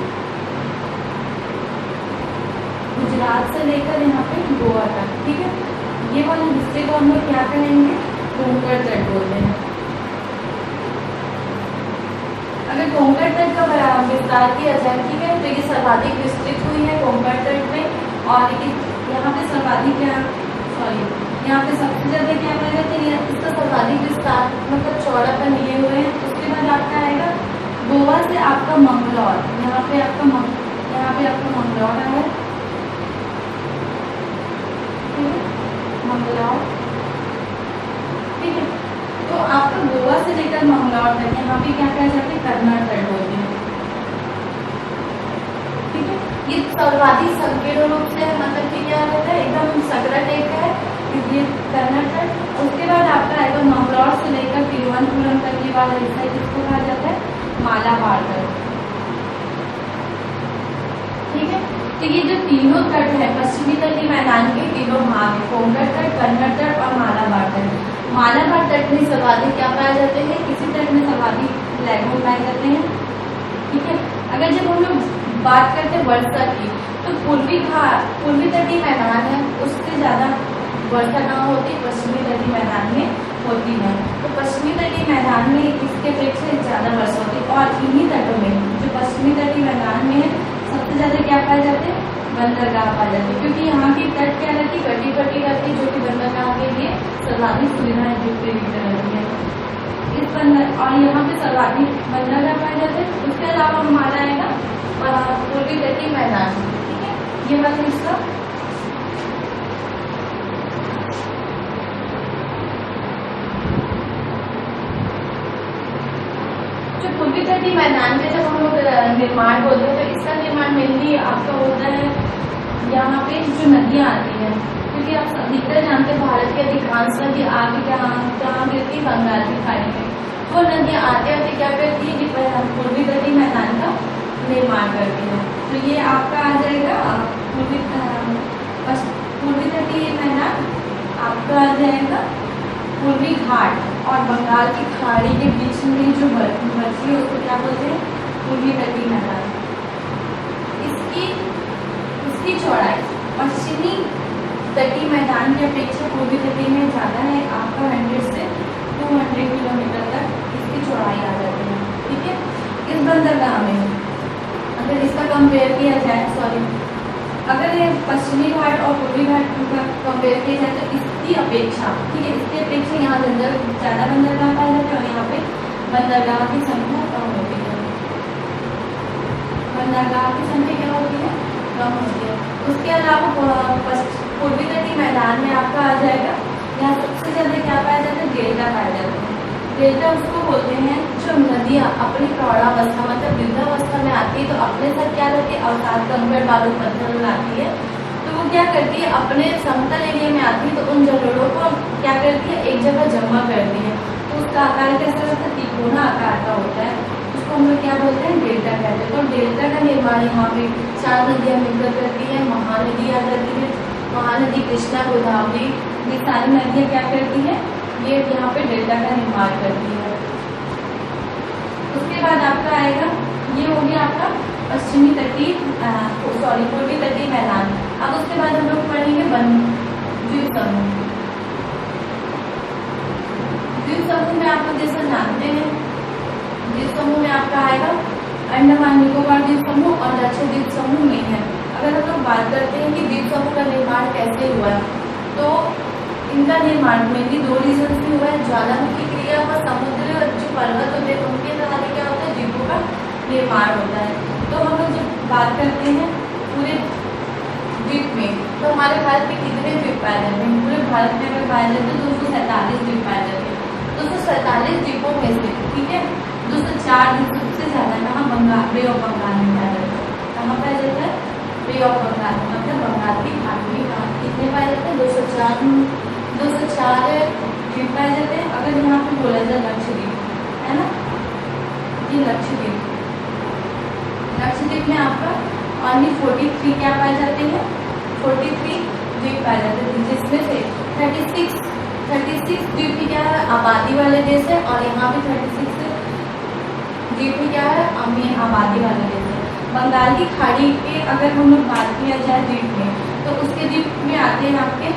यहाँ पे गोवा तक, ठीक है, ये वाले हिस्से को हम लोग क्या कहेंगे? कोंकण तट बोलते हैं। अगर कोंकण तट का विस्तार किया जाए, ठीक है, तो ये सर्वाधिक विस्तृत हुई है कोंकण तट में, और यहाँ पे सर्वाधिक यहाँ पे सबसे ज्यादा क्या कर जाते हैं? इसका सर्वाधिक विस्तार मतलब चौड़ापन लिए हुए हैं। उसके बाद आपका आएगा गोवा से आपका मंगलौर, यहाँ पे आपका मंगलौर आया, मंगलौर, ठीक है। तो आपका गोवा से लेकर मंगलौर तक यहाँ पे क्या कहा जाता है? कर्नाटक तट बोलते हैं, ठीक है। ये सर्वाधिक संकीर्ण रूप से मतलब कि क्या रहता है? एकदम सकरा टाइप का है, ये कर्नाटक। उसके बाद आपका आएगा मंगलौर से लेकर तिरुवनंतपुरम तक ये वाला हिस्सा, जिसको कहा जाता है मालाबार तट, ठीक है। तो ये जो तीनों तट है पश्चिमी तटीय मैदान के, तीनों भाग, कोंकण तट, कन्नड़ तट और मालाबार तट, मालाबार तट में सर्वाधिक क्या पाए जाते हैं, किसी तट में सर्वाधिक लैगून पाए जाते हैं। ठीक है, अगर जब हम लोग बात करते हैं वर्षा की, तो पूर्वी तटीय मैदान है उससे ज्यादा वर्षा कहाँ होती है, पश्चिमी तटीय मैदान में होती है। तो पश्चिमी तटीय मैदान में इसके अपेक्षा ज्यादा वर्षा होती है। और इन्हीं तटों में, जो पश्चिमी तटीय मैदान में है, सबसे ज्यादा क्या पाए जाते हैं, बंदरगाह पाए जाते हैं। क्योंकि यहाँ की तट क्या रहती है, कटी रहती है, जो कि बंदरगाह के लिए सर्वाधिक सुविधाएं प्रयुक्त रहती है। और यहाँ पे सर्वाधिक बंदरगाह पाए जाते हैं। उसके अलावा हमारा आएगा पूर्वी तटीय मैदान। ठीक है, ये वाला हिस्सा जो पूर्वी तटीय मैदान के जब हम लोग निर्माण बोलते हैं, तो इसका निर्माण मेनली आपका होता है यहाँ पे जो नदियाँ आती हैं। क्योंकि आप अधिकतर जानते हैं भारत की अधिकांश नदी आगे जहाँ गिरती बंगाल की खाड़ी में, वो नदियाँ आते आते क्या करती है कि पूर्वी तटीय मैदान का निर्माण करती है। तो ये आपका आ जाएगा पूर्वी तटीय मैदान, आपका आ जाएगा पूर्वी घाट और बंगाल की खाड़ी के बीच में जो बची है उसको क्या बोलते हैं, पूर्वी तटीय मैदान। इसकी चौड़ाई पश्चिमी तटीय मैदान की अपेक्षा पूर्वी तटीय में ज़्यादा है। आपका 100 से 200 किलोमीटर तक इसकी चौड़ाई आ जाती है। ठीक है, इस बंदरगाह में अगर इसका कंपेयर किया जाए, अगर ये पश्चिमी घाट और पूर्वी घाट का कंपेयर किया जाए तो इसकी अपेक्षा, ठीक है, इसकी अपेक्षा यहाँ ज़्यादा बंदरगाह पाए जाते हैं और यहाँ पे बंदरगाह की संख्या कम होती है। बंदरगाह की संख्या क्या होती है, कम होती है। उसके अलावा पूर्वी तटीय मैदान में आपका आ जाएगा, यहाँ सबसे ज़्यादा क्या पाया जाता है, डेल्टा पाया जाता है। डेल्टा उसको बोलते हैं जो नदियाँ अपनी प्रौढ़ावस्था मतलब वृद्धावस्था में आती है, तो अपने साथ क्या रहती है, अवसाद कंकड़ बालू पत्थर लाती है। तो वो क्या करती है, अपने समतल एरिया में आती है, तो उन जलोढ़ों को क्या करती है, एक जगह जमा करती है। तो उसका आकार कैसा रहता है, तिकोना आकार का होता है। उसको हम लोग क्या बोलते हैं, डेल्टा कहते हैं। तो डेल्टा का निर्माण यहाँ पे 4 नदियाँ मिलकर करती है। महानदी आ जाती है, महानदी कृष्णा, गोदावरी, ये सारी नदियाँ क्या करती है, ये यहाँ पे डेल्टा का निर्माण करती है। उसके बाद आपका आएगा, ये हो गया आपका पश्चिमी तटीय पूर्वी तटीय मैदान। अब उसके बाद हम लोग पढ़ेंगे द्वीप समूह। द्वीप समूह में आप लोग जैसा जानते हैं, द्वीप समूह में आपका आएगा अंडमान निकोबार द्वीप समूह और लक्षद्वीप समूह में है। अगर हम लोग बात करते हैं कि द्वीप समूह का निर्माण कैसे हुआ है, तो इनका निर्माण मेनली 2 रीजन से हुआ है, ज्वालामुखी क्रिया व समुद्र जो पर्वत होते हैं उनके द्वारा क्या होता है, द्वीपों का निर्माण होता है। तो हम लोग जब बात करते हैं पूरे द्वीप में, तो हमारे भारत में कितने द्वीप पाए जाते हैं, पूरे भारत में अगर पाए जाते हैं 247 द्वीप पाए जाते हैं। 247 द्वीपों में से, ठीक है, 204 द्वीप सबसे ज्यादा कहाँ, बंगाल, बे ऑफ बंगाल में पाया जाता है। कहाँ पाया जाता है, बे ऑफ बंगाल, मतलब बंगाल की खाड़ी में। कितने पाए जाते हैं, 204 द्वीप पाए जाते हैं। अगर यहाँ पे बोला जाए लक्षद्वीप, है ना, ये लक्षद्वीप में आपका ओनली 43 क्या पाए जाते हैं, 43 द्वीप पाए जाते हैं, जिसमें से 36 द्वीप की क्या है, आबादी वाले देश है, और यहाँ पे 36 द्वीप में क्या है, आबादी वाले देश है। बंगाल की खाड़ी के अगर हम लोग बात किया जाए द्वीप में, तो उसके द्वीप में आते हैं आपके,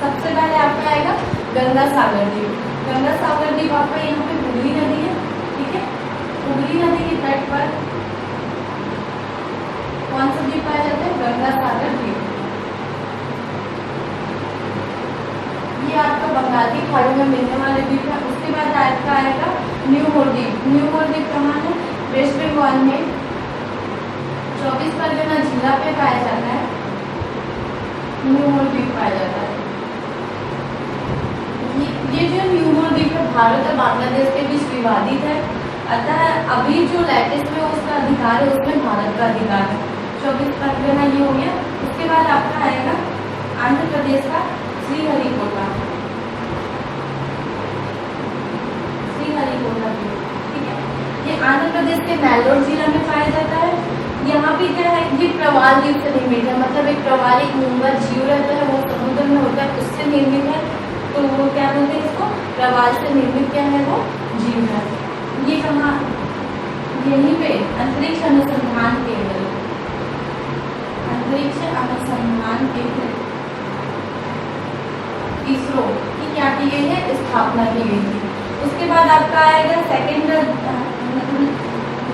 सबसे पहले आपका आएगा गंगा सागर द्वीप। गंगा सागर द्वीप आपका यहाँ पे हुगली नदी है, ठीक है, हुगली नदी के तट पर कौन सा द्वीप पाया जाता है, गंगा सागर द्वीप। ये आपका बंगाल की खाड़ी में मिलने वाले द्वीप है। उसके बाद आपका आएगा न्यू मोर द्वीप। न्यू मोर द्वीप कहाँ है, वेस्ट बंगाल में 24 परगना जिला पे पाया जाता है, न्यू मोर द्वीप पाया जाता है। ये जो न्यू मोर द्वीप है भारत और बांग्लादेश के बीच विवादित है, अतः अभी जो लेटेस्ट में उसका अधिकार है उसमें भारत का अधिकार है। 24 परगना ये हो गया। उसके बाद आपका आएगा आंध्र प्रदेश का श्रीहरिकोटा द्वीप, ठीक है, ये आंध्र प्रदेश के नेल्लोर जिला में पाया जाता है। यहाँ भी क्या है, ये प्रवाल द्वीप से निर्मित है, मतलब एक प्रवाल, एक मूंगा जीव रहता है, वो समुद्र में होता है, उससे निर्मित है। तो वो क्या बोलते हैं इसको, प्रवाल से निर्मित क्या है वो जीव है। ये कहाँ, यहीं पे अंतरिक्ष अनुसंधान केंद्र, अंतरिक्ष अनुसंधान केंद्र इसरो की क्या की गई है, स्थापना की गई थी। उसके बाद आपका आएगा सेकेंड,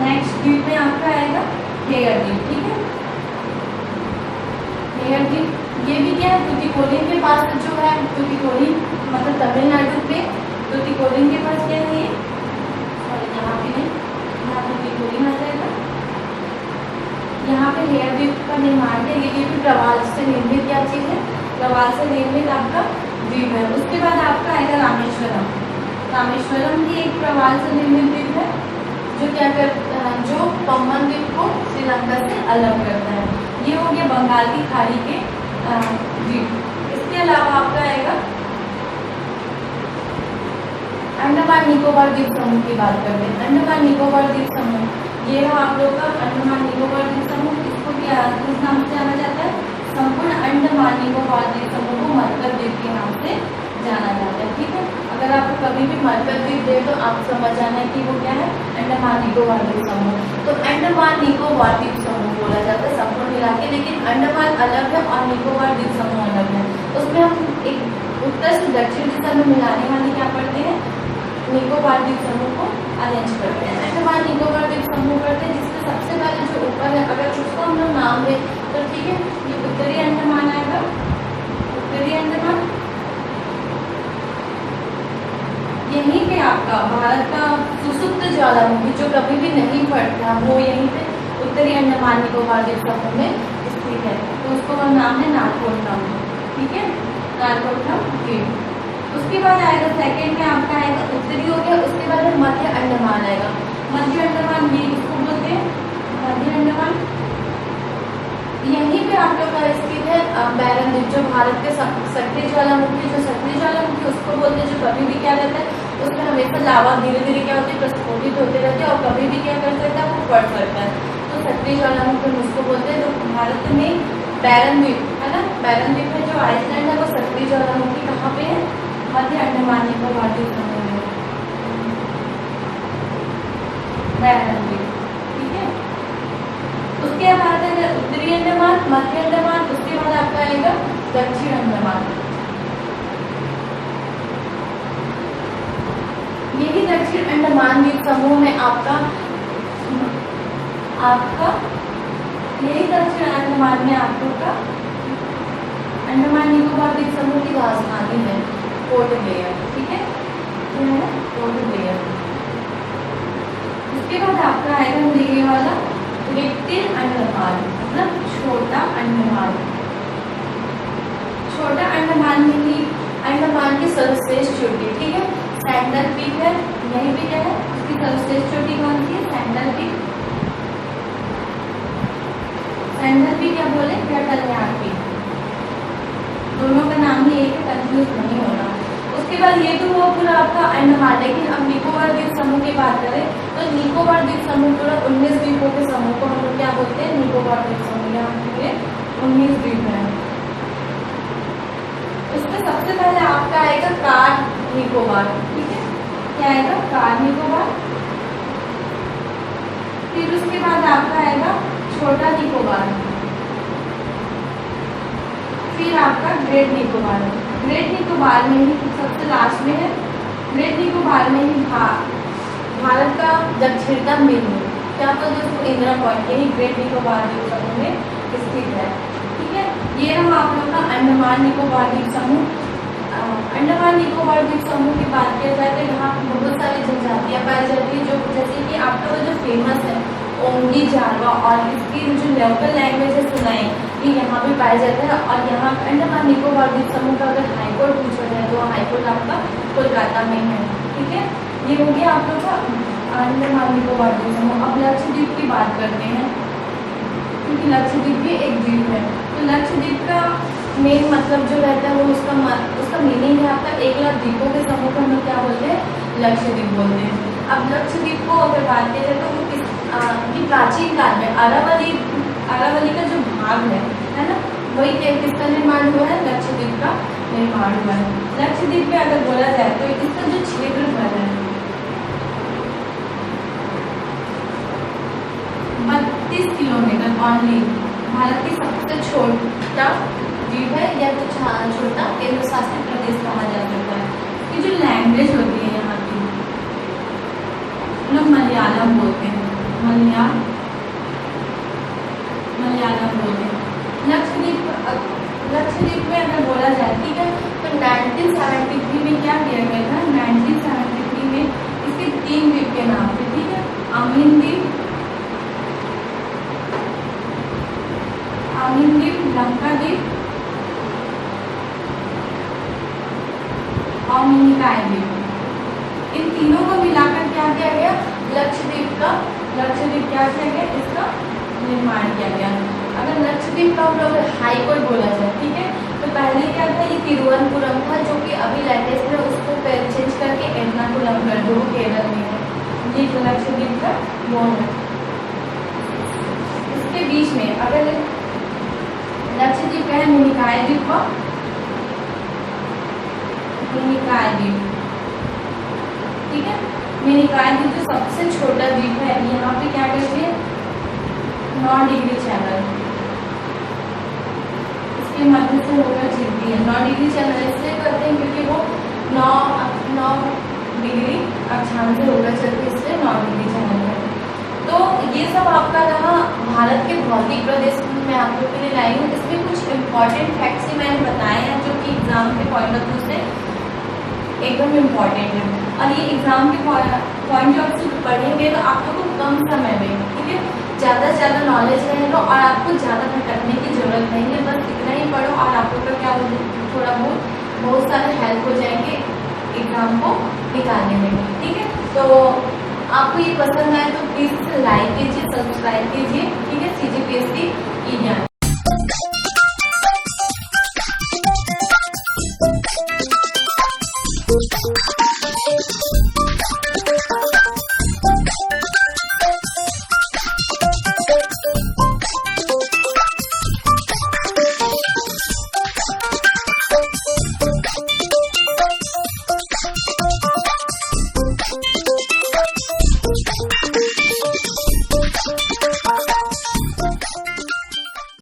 नेक्स्ट द्वीप में आपका आएगा हेयर द्वीप, ठीक है। हेयर द्वीप ये भी क्या है, तुतिकोरिन के पास जो है, तुतिकोरिन मतलब तमिलनाडु पे तुतिकोरिन के पास क्या है, सॉरी यहाँ पे नहीं, यहाँ तुतिकोरिन आ जाएगा। यहाँ पे हेयर द्वीप का निर्माण है, ये भी प्रवाल से निर्मित क्या चीज है, प्रवाल से निर्मित आपका द्वीप है। उसके बाद आपका आएगा रामेश्वरम। रामेश्वरम भी एक प्रवाल से निर्मित द्वीप है, जो क्या करता है, जो पम्बन द्वीप को श्रीलंका से अलग करता है। ये हो गया बंगाल की खाड़ी के द्वीप। इसके अलावा आपका आएगा अंडमान निकोबार द्वीप समूह की बात करते हैं। अंडमान निकोबार द्वीप समूह ये है आप लोग का अंडमान निकोबार द्वीप समूह। इसको भी किस नाम से जाना जाता है, संपूर्ण अंडमान निकोबार द्वीप समूह को मरकत द्वीप के नाम से जाना जाता है, ठीक है। अगर आपको कभी भी मरकत द्वीप दे तो आप समझ जाना है कि वो क्या है, अंडमान निकोबार द्वीप समूह। तो अंडमान निकोबार द्वीप समूह बोला जाता है संपूर्ण मिला के, लेकिन अंडमान अलग है और निकोबार द्वीप समूह अलग है। उसमें हम एक उत्तर से दक्षिण दिशा में मिलाने वाले क्या पढ़ते हैं, निकोबार द्वीप समूह को अरेंज करते हैं। अंडमान निकोबार द्वीप समूह करते हैं, जिसमें सबसे पहले जो ऊपर है, अगर उसको हम लोग नाम दें तो ठीक है, ये उत्तरी अंडमान आएगा, उत्तरी अंडमान। यहीं पे आपका भारत का सुसुप्त ज्वालामुखी जो कभी भी नहीं फटता, वो यहीं पे उत्तरी अंडमान निकोबार द्वीप समूह में स्थित है। तो उसको का नाम है नारकोलम, ठीक है, नारकोलम द्वीप। उसके बाद आएगा सेकेंड में आपका आएगा उत्तरी हो गया। उसके बाद मध्य अंडमान आएगा। मध्य अंडमान ये इसको बोलते हैं मध्य अंडमान। यहीं पे आप लोग का स्थित है बैरन द्वीप, जो भारत के सक्रिय ज्वालामुखी, जो सक्रिय ज्वालामुखी उसको बोलते हैं, जो कभी भी क्या रहता है उसमें हमेशा लावा धीरे धीरे क्या होती है, प्रस्फोटित होते रहते हैं और कभी भी क्या कर सकता है, वो फट सकता है। तो सक्रिय ज्वालामुखी उसको बोलते हैं। जो भारत में बैरन द्वीप है ना, बैरन द्वीप है जो आइसलैंड है, वो सक्रिय ज्वालामुखी कहाँ पे है, मध्य अंडमान निकोबार द्वीप समूह में, बैरन द्वीप, ठीक है। उसके बाद है उत्तरी अंडमान, मध्य अंडमान। उसके बाद आपका आएगा दक्षिण अंडमान। यही दक्षिण अंडमान द्वीप समूह में आपका यही दक्षिण अंडमान में आप लोग का अंडमान निकोबार द्वीप समूह की राजधानी है पोर्ट ब्लेयर, ठीक है, पोर्ट ब्लेयर। उसके बाद आपका आएगा ये वाला लिटिल अंडमान, मतलब छोटा अंडमान। छोटा अंडमान में ही अंडमान की सर्वश्रेष्ठ चोटी, ठीक है, सैंडल पीक है। यहीं पे क्या है, उसकी सर्वश्रेष्ठ चोटी कौन सी है, सैंडल पीक। सैंडल पीक क्या बोले, कैटलयान पीक, दोनों का नाम ही एक है, कंफ्यूज नहीं होना। उसके बाद ये तो हुआ पूरा आपका अंडमान। लेकिन अब निकोबार द्वीप समूह की बात करें तो निकोबार द्वीप समूह पूरा 19 द्वीपों के समूह को हम लोग क्या बोलते हैं, निकोबार द्वीप समूह। यहाँ पूरे 19 द्वीप है। उसमें सबसे पहले आपका आएगा कार निकोबार, ठीक है, क्या आएगा, कार निकोबार। फिर उसके बाद आपका आएगा छोटा निकोबार, फिर आपका ग्रेट निकोबार। ग्रेट निकोबार में ही सबसे लास्ट में है, ग्रेट निकोबार में ही भारत का दक्षिणतम बिंदु क्या बोलते हैं उसको, इंदिरा पॉइंट, यही ग्रेट निकोबार द्वीप समूह में स्थित है, ठीक है। ये रहा आप लोग का अंडमान निकोबार द्वीप समूह। अंडमान निकोबार द्वीप समूह की बात किया जाए तो यहाँ बहुत सारी जनजातियाँ पाई जाती है, जो जैसे कि आपका जो फेमस है ओंगी जारवा, और इसकी जो लोकल लैंग्वेज है सुनाई, ये यहाँ पे पाया जाता है। और यहाँ अंडमान निकोबार द्वीप समूह का अगर हाईकोर्ट पूछा जाए तो हाईकोर्ट आपका कोलकाता में है, ठीक है। ये हो गया आप लोग का अंडमान निकोबार द्वीप समूह। अब लक्षद्वीप की बात करते हैं, क्योंकि लक्षद्वीप भी एक द्वीप है। तो लक्षद्वीप का मेन मतलब जो रहता है वो उसका मीनिंग है आपका 1 लाख द्वीपों के समूह को हम लोग क्या बोलते हैं, लक्षद्वीप बोलते हैं। अब लक्षद्वीप को अगर बात किया जाए तो वो कि प्राचीन काल में अरावली का जो भाग है ना, वही किसका निर्माण हुआ है, लक्षद्वीप का निर्माण हुआ है। लक्षद्वीप में अगर बोला जाए तो इसका जो क्षेत्रफल है 32 किलोमीटर ऑनली, भारत की सबसे छोटा द्वीप है या तो छोटा केंद्र शासित प्रदेश कहा जा सकता है। कि जो लैंग्वेज होती है यहाँ की, लोग मलयालम बोलते हैं, मलयालम बोलते हैं। लक्षद्वीप में अगर बोला जाए, ठीक है, तो 1973 में क्या किया गया था, 1973 में इसके 3 द्वीप के नाम थे, ठीक है, अमीन द्वीप, लंका द्वीप और मिनिकॉय द्वीप। इन तीनों को मिलाकर क्या किया गया, लक्षद्वीप क्या किया गया, इसका निर्माण किया गया। अगर लक्षद्वीप का हम लोग हाईकोर्ट बोला जाए, ठीक है, तो पहले क्या था, ये तिरुवनंतपुरम था, जो कि अभी लेटेस्ट में उसको चेंज करके एर्नाकुलम कर दो, केरल में है। ये लक्षद्वीप का वो है। इसके बीच में अगर लक्षद्वीप का है मिनिकॉय द्वीप, ठीक है, मिनिकॉय द्वीप जो सबसे छोटा द्वीप है, यहाँ पे क्या करते हैं 9 डिग्री चैनल इसके मध्य से होकर चलती है। 9 डिग्री चैनल इसलिए करते हैं क्योंकि वो 9 डिग्री अक्षांश से होकर चलती है, इसलिए 9 डिग्री चैनल है। तो ये सब आपका रहा भारत के भौतिक प्रदेश में आप लोग के लिए लाई हूँ। इसमें कुछ इम्पॉर्टेंट फैक्ट्स ही मैंने बताए हैं जो कि एग्जाम के पॉइंट ऑफ व्यू से एकदम इम्पॉर्टेंट है। और ये एग्जाम के पॉइंट ऑफ व्यू से पढ़ेंगे तो आप लोग को कम समय में, ठीक है, ज़्यादा से ज़्यादा नॉलेज रहेगा और आपको ज़्यादा भटकने की जरूरत नहीं है। बस इतना ही पढ़ो और आप लोग का क्या हो, थोड़ा बहुत सारे हेल्प हो जाएंगे एग्जाम को निकालने में, ठीक है। तो आपको ये पसंद आए तो प्लीज़ लाइक कीजिए, सब्सक्राइब कीजिए, ठीक है, CGPSC ई ज्ञान।